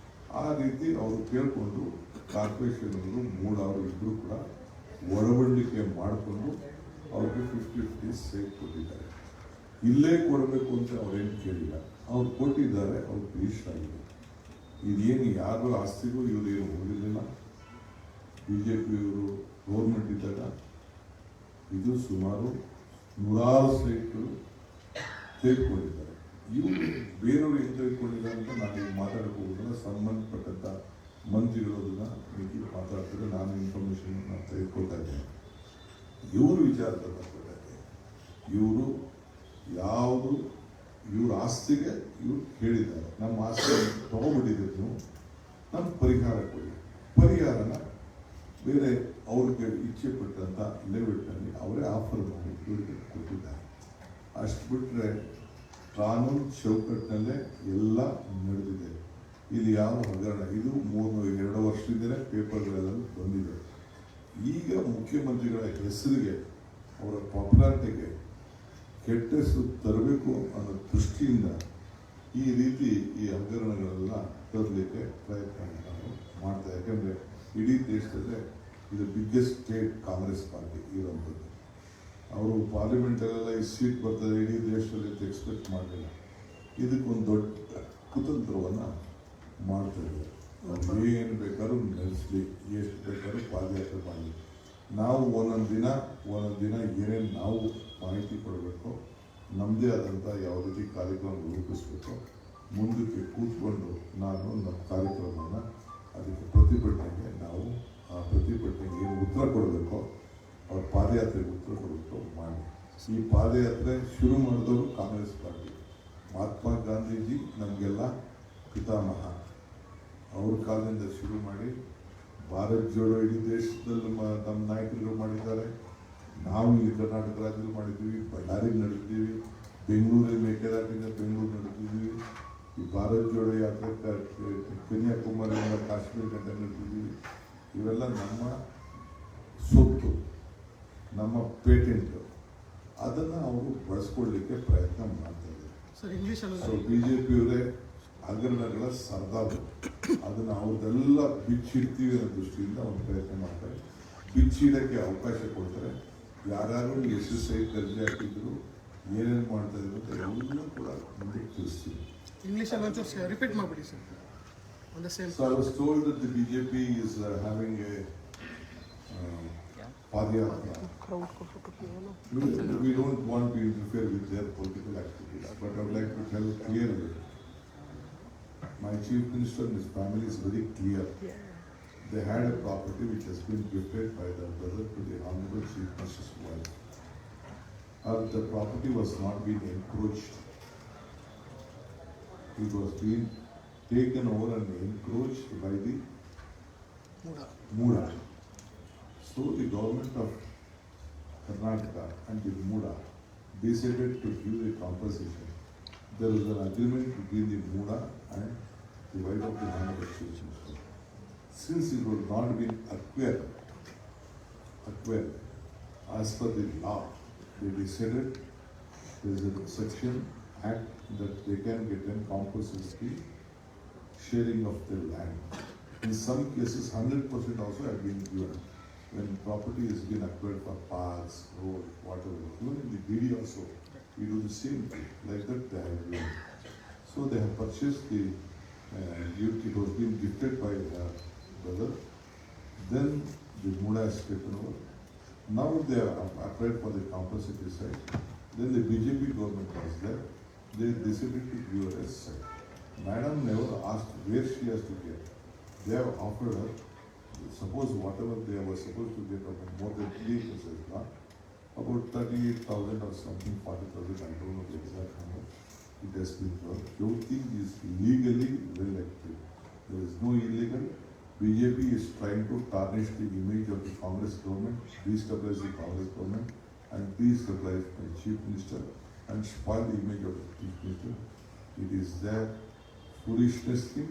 ಆ ರೀತಿ ಅವರು ಕೇಳಿಕೊಂಡು ಕಾರ್ಪೊರೇಷನ್ ಅವರು ಮೂಡವರು ಇಬ್ಬರು ಕೂಡ ಒಳವಡಿಕೆ ಮಾಡಿಕೊಂಡು ಅವ್ರಿಗೆ 50-50 ಸೈಟ್ ಕೊಟ್ಟಿದ್ದಾರೆ. ಇಲ್ಲೇ ಕೊಡಬೇಕು ಅಂತ ಅವ್ರೇನು ಕೇಳಿಲ್ಲ, ಅವ್ರು ಕೊಟ್ಟಿದ್ದಾರೆ. ಅವ್ರು ಇಷ್ಟ ಆಗಿದೆ. ಇದೇನು ಯಾರು ಆಸ್ತಿಗೂ ಇವರು ಏನು ಹೋಗಿರಲಿಲ್ಲ. BJPಯವರು ಗೌರ್ಮೆಂಟ್ ಇದ್ದಾಗ ಇದು ಸುಮಾರು 100 ಸೈಟ್ಗಳು ತೆಗೆದುಕೊಂಡಿದ್ದಾರೆ. ಇವರು ಬೇರೆಯವರು ಏನು ತೆಗೆದುಕೊಂಡಿದ್ದಾರೆ ಅಂತ ನಾನು ಮಾತಾಡಕ್ಕೆ ಹೋಗೋದಿಲ್ಲ. ಸಂಬಂಧಪಟ್ಟಂಥ ಮಂತ್ರಿಗಳು ಅದನ್ನು ಮಿತಿ ಮಾತಾಡ್ತಾರೆ. ನಾನು ಇನ್ಫಾರ್ಮೇಷನ್ ನಾನು ತೆಗೆದುಕೊಳ್ತಾ ಇದ್ದೇನೆ. ಇವರು ವಿಚಾರ ತಗೊಂಡಿದ್ದಾರೆ. ಇವರು ಯಾವುದು ಇವ್ರ ಆಸ್ತಿಗೆ ಇವ್ರು ಕೇಳಿದ್ದಾರೆ, ನಮ್ಮ ಆಸ್ತಿ ತಗೊಂಡ್ಬಿಟ್ಟಿದ್ದೀರಿ ನೀವು, ನಮ್ಮ ಪರಿಹಾರ ಕೊಡಿ. ಪರಿಹಾರನ ಬೇರೆ ಅವ್ರಿಗೆ ಇಚ್ಛೆ ಪಟ್ಟಂಥ ಲೆವೆಟ್ನಲ್ಲಿ ಅವರೇ ಆಫರ್ ಮಾಡಿ ಇವರಿಗೆ ಕೊಟ್ಟಿದ್ದಾರೆ. ಅಷ್ಟು ಬಿಟ್ಟರೆ ಕಾನೂನು ಚೌಕಟ್ಟಿನಲ್ಲೇ ಎಲ್ಲ ನಡೆದಿದೆ. ಇಲ್ಲಿ ಯಾವ ಹಗರಣ, ಇದು 2 ವರ್ಷದಿಂದಲೇ ಪೇಪರ್ಗಳೆಲ್ಲ ಬಂದಿದೆ. ಈಗ ಮುಖ್ಯಮಂತ್ರಿಗಳ ಹೆಸರಿಗೆ, ಅವರ ಪಾಪ್ಯುಲಾರಿಟಿಗೆ ಕೆಟ್ಟ ಹೆಸರು ತರಬೇಕು ಅನ್ನೋ ದೃಷ್ಟಿಯಿಂದ ಈ ರೀತಿ ಈ ಹಗರಣಗಳೆಲ್ಲ ತರಲಿಕ್ಕೆ ಪ್ರಯತ್ನ ಮಾಡ್ತಾರೆ. ಯಾಕೆಂದರೆ ಇಡೀ ದೇಶದಲ್ಲೇ ಇದು ಬಿಗ್ಗೆಸ್ಟ್ ಸ್ಟೇಟ್ ಕಾಂಗ್ರೆಸ್ ಪಾರ್ಟಿ ಇರೋಂಥದ್ದು. ಅವರು ಪಾರ್ಲಿಮೆಂಟಲ್ಲೆಲ್ಲ ಈ ಸೀಟ್ ಬರ್ತದೆ ಇಡೀ ದೇಶದಲ್ಲಿ ಅಂತ ಎಕ್ಸ್ಪೆಕ್ಟ್ ಮಾಡಲಿಲ್ಲ. ಇದಕ್ಕೊಂದು ದೊಡ್ಡ ಕುತಂತ್ರವನ್ನು ಮಾಡ್ತಾಯಿದ್ದಾರೆ. ಅವ್ರು ಏನು ಬೇಕಾದ್ರೂ ನಡೆಸಲಿ, ಎಷ್ಟು ಬೇಕಾದ್ರೂ ಪಾದಯಾತ್ರೆ ಮಾಡಲಿ. ನಾವು ಒಂದೊಂದು ದಿನ ಏನೇನು ನಾವು ಮಾಹಿತಿ ಕೊಡಬೇಕು, ನಮ್ಮದೇ ಆದಂಥ ಯಾವ ರೀತಿ ಕಾರ್ಯಕ್ರಮ ರೂಪಿಸಬೇಕು, ಮುಂದಕ್ಕೆ ಕೂತ್ಕೊಂಡು ನಾನು ನಮ್ಮ ಕಾರ್ಯಕ್ರಮವನ್ನು ಅದಕ್ಕೆ ಪ್ರತಿಭಟನೆಗೆ ನಾವು ಆ ಪ್ರತಿಭಟನೆಗೆ ಏನು ಉತ್ತರ ಕೊಡಬೇಕೋ, ಅವ್ರ ಪಾದಯಾತ್ರೆಗೆ ಉತ್ತರ ಕೊಡಬೇಕು ಮಾಡಿ. ಈ ಪಾದಯಾತ್ರೆ ಶುರು ಮಾಡಿದವರು ಕಾಂಗ್ರೆಸ್ ಪಾರ್ಟಿ. ಮಹಾತ್ಮ ಗಾಂಧೀಜಿ ನಮಗೆಲ್ಲ ಪಿತಾಮಹ. ಅವ್ರ ಕಾಲದಿಂದ ಶುರು ಮಾಡಿ ಭಾರತ್ ಜೋಡೋ ಇಡೀ ದೇಶದಲ್ಲಿ ನಮ್ಮ ನಾಯಕರುಗಳು ಮಾಡಿದ್ದಾರೆ. ನಾವು ಇಲ್ಲಿ ಕರ್ನಾಟಕ ರಾಜ್ಯದಲ್ಲಿ ಮಾಡಿದ್ದೀವಿ, ಬಳ್ಳಾರಿ ನಡೆದಿದ್ದೀವಿ, ಬೆಂಗಳೂರಲ್ಲಿ ಮೇಕೆದಾಟಿಂದ ಬೆಂಗಳೂರು ನಡೆದಿದ್ದೀವಿ, ಈ ಭಾರತ್ ಜೋಡೋ ಯಾತ್ರೆ ಕನ್ಯಾಕುಮಾರಿಯಿಂದ ಕಾಶ್ಮೀರ ಗಂಟ ನಡೆದಿದ್ದೀವಿ. ಇವೆಲ್ಲ ನಮ್ಮ ಸೊತ್ತು, ನಮ್ಮ ಪೇಟೆಂಟ್. ಅದನ್ನು ಅವರು ಬಳಸ್ಕೊಳ್ಳಿಕ್ಕೆ ಪ್ರಯತ್ನ ಮಾಡ್ತಾ ಇದ್ದಾರೆ. ಸರ್ ಇಂಗ್ಲೀಷ್ ಅಲ್ಲ ಸೊ ಬಿಜೆಪಿಯವರೇ ಹಗರಣಗಳ ಸರ್ದಾರು, ಅದನ್ನು ಅವ್ರದ್ದೆಲ್ಲ ಬಿಚ್ಚಿಡ್ತೀವಿ ಅನ್ನೋ ದೃಷ್ಟಿಯಿಂದ ಒಂದು ಪ್ರಯತ್ನ ಮಾಡ್ತಾರೆ. ಬಿಚ್ಚಿಡಕ್ಕೆ ಅವಕಾಶ ಕೊಡ್ತಾರೆ. ಯಾರ್ಯಾರು SSI ಕರ್ಜಿ ಹಾಕಿದ್ರು, ಏನೇನು ಮಾಡ್ತಾ ಇದ್ರು ಅಂತ ಎಲ್ಲವೂ ಕೂಡ ಮುಂದೆ ತಿಳಿಸ್ತೀವಿ. ಇಂಗ್ಲೀಷ್ ಅಲ್ಲಿ ಒಂಚೂರು ರಿಪೀಟ್ ಮಾಡಿಬಿಡಿ sir on the same. So I was told that the BJP is having a Padayatra. We don't want to interfere with their political activities, but I would like to tell clearly, my chief minister and his family is very clear. They had a property which has been gifted by the brother to the Honorable Chief Minister's wife. The property was not being encroached. It was being taken over and encroached by the Muda. So the government of Karnataka and the Muda decided to give a compensation. There was an agreement between the Muda and the wife of the Honorable Chief Minister. Since it was not been acquired as per the law, they decided there is a section act that they can get a compulsory sharing of the land. In some cases, 100% also have been given. When property has been acquired for parks, road, whatever, even in the DD also, we do the same thing. Like that they have given. So they have purchased the it was being gifted by the brother. Then the Muda has taken over. Now they are applied for the compulsory side. Then the BJP government was there. They decided to give her a site. Madam never asked where she has to get. They have offered her, suppose whatever they were supposed to get about more than 3 acres is not, about 38,000 or something, 40,000, I don't know the exact number. It has been done. Everything is legally well acted. There is no illegal. BJP is trying to tarnish the image of the Congress government, destabilize the Congress government, and destabilize the Chief Minister and spoil the image of the Chief Minister. It is their foolishness thing,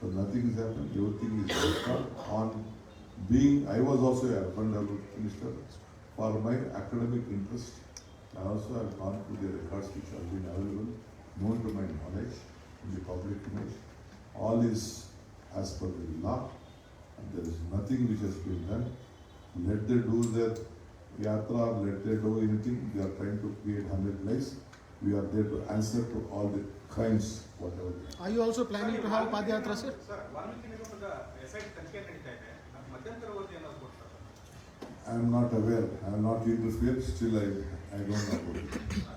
but nothing has happened. Everything is done on being. I was also a urban development minister. For my academic interest, I also have gone through the records which have been available, known to my knowledge, in the public image. All is as per the law, and there is nothing which has been done. Let them do their yatra, let them do anything. They are trying to create 100 lies. We are there to answer to all the crimes, whatever they are. Are you also planning to have Padayatra, sir? Sir Valmiki ನಿಗಮದ ಎಸೈಟ್ ತನಿಖೆ ನಡೀತಾ ಇದೆ. ಮಧ್ಯಂತರವರ್ತಿ ಏನಾದ್ರು ಕೊಡ್ತಾರೆ? I am not aware. I am not interfered. Still, I don't know about it.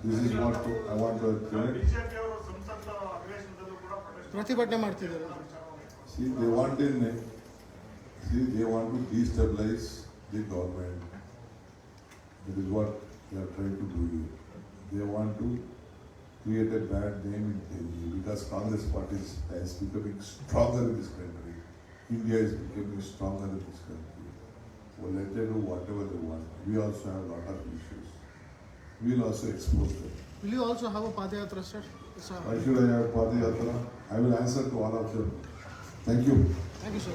This is what I want to tell you. BJP ಅವರು ಸಂಸತ್ ಅಧಿವೇಶನದಲ್ಲೂ ಕೂಡ ಪ್ರತಿಭಟನೆ ಮಾಡ್ತಿದ್ದಾರೆ. See, they want to destabilize the government. That is what they are trying to do here. They want to create a bad name in Delhi because Congress party is becoming stronger in this country. India is becoming stronger in this country. Well, let them do whatever they want. We also have a lot of issues. We will also expose them. Will you also have a Padayatra, sir? Why should I have Padayatra? I will answer to all of them. Thank you. Thank you, sir.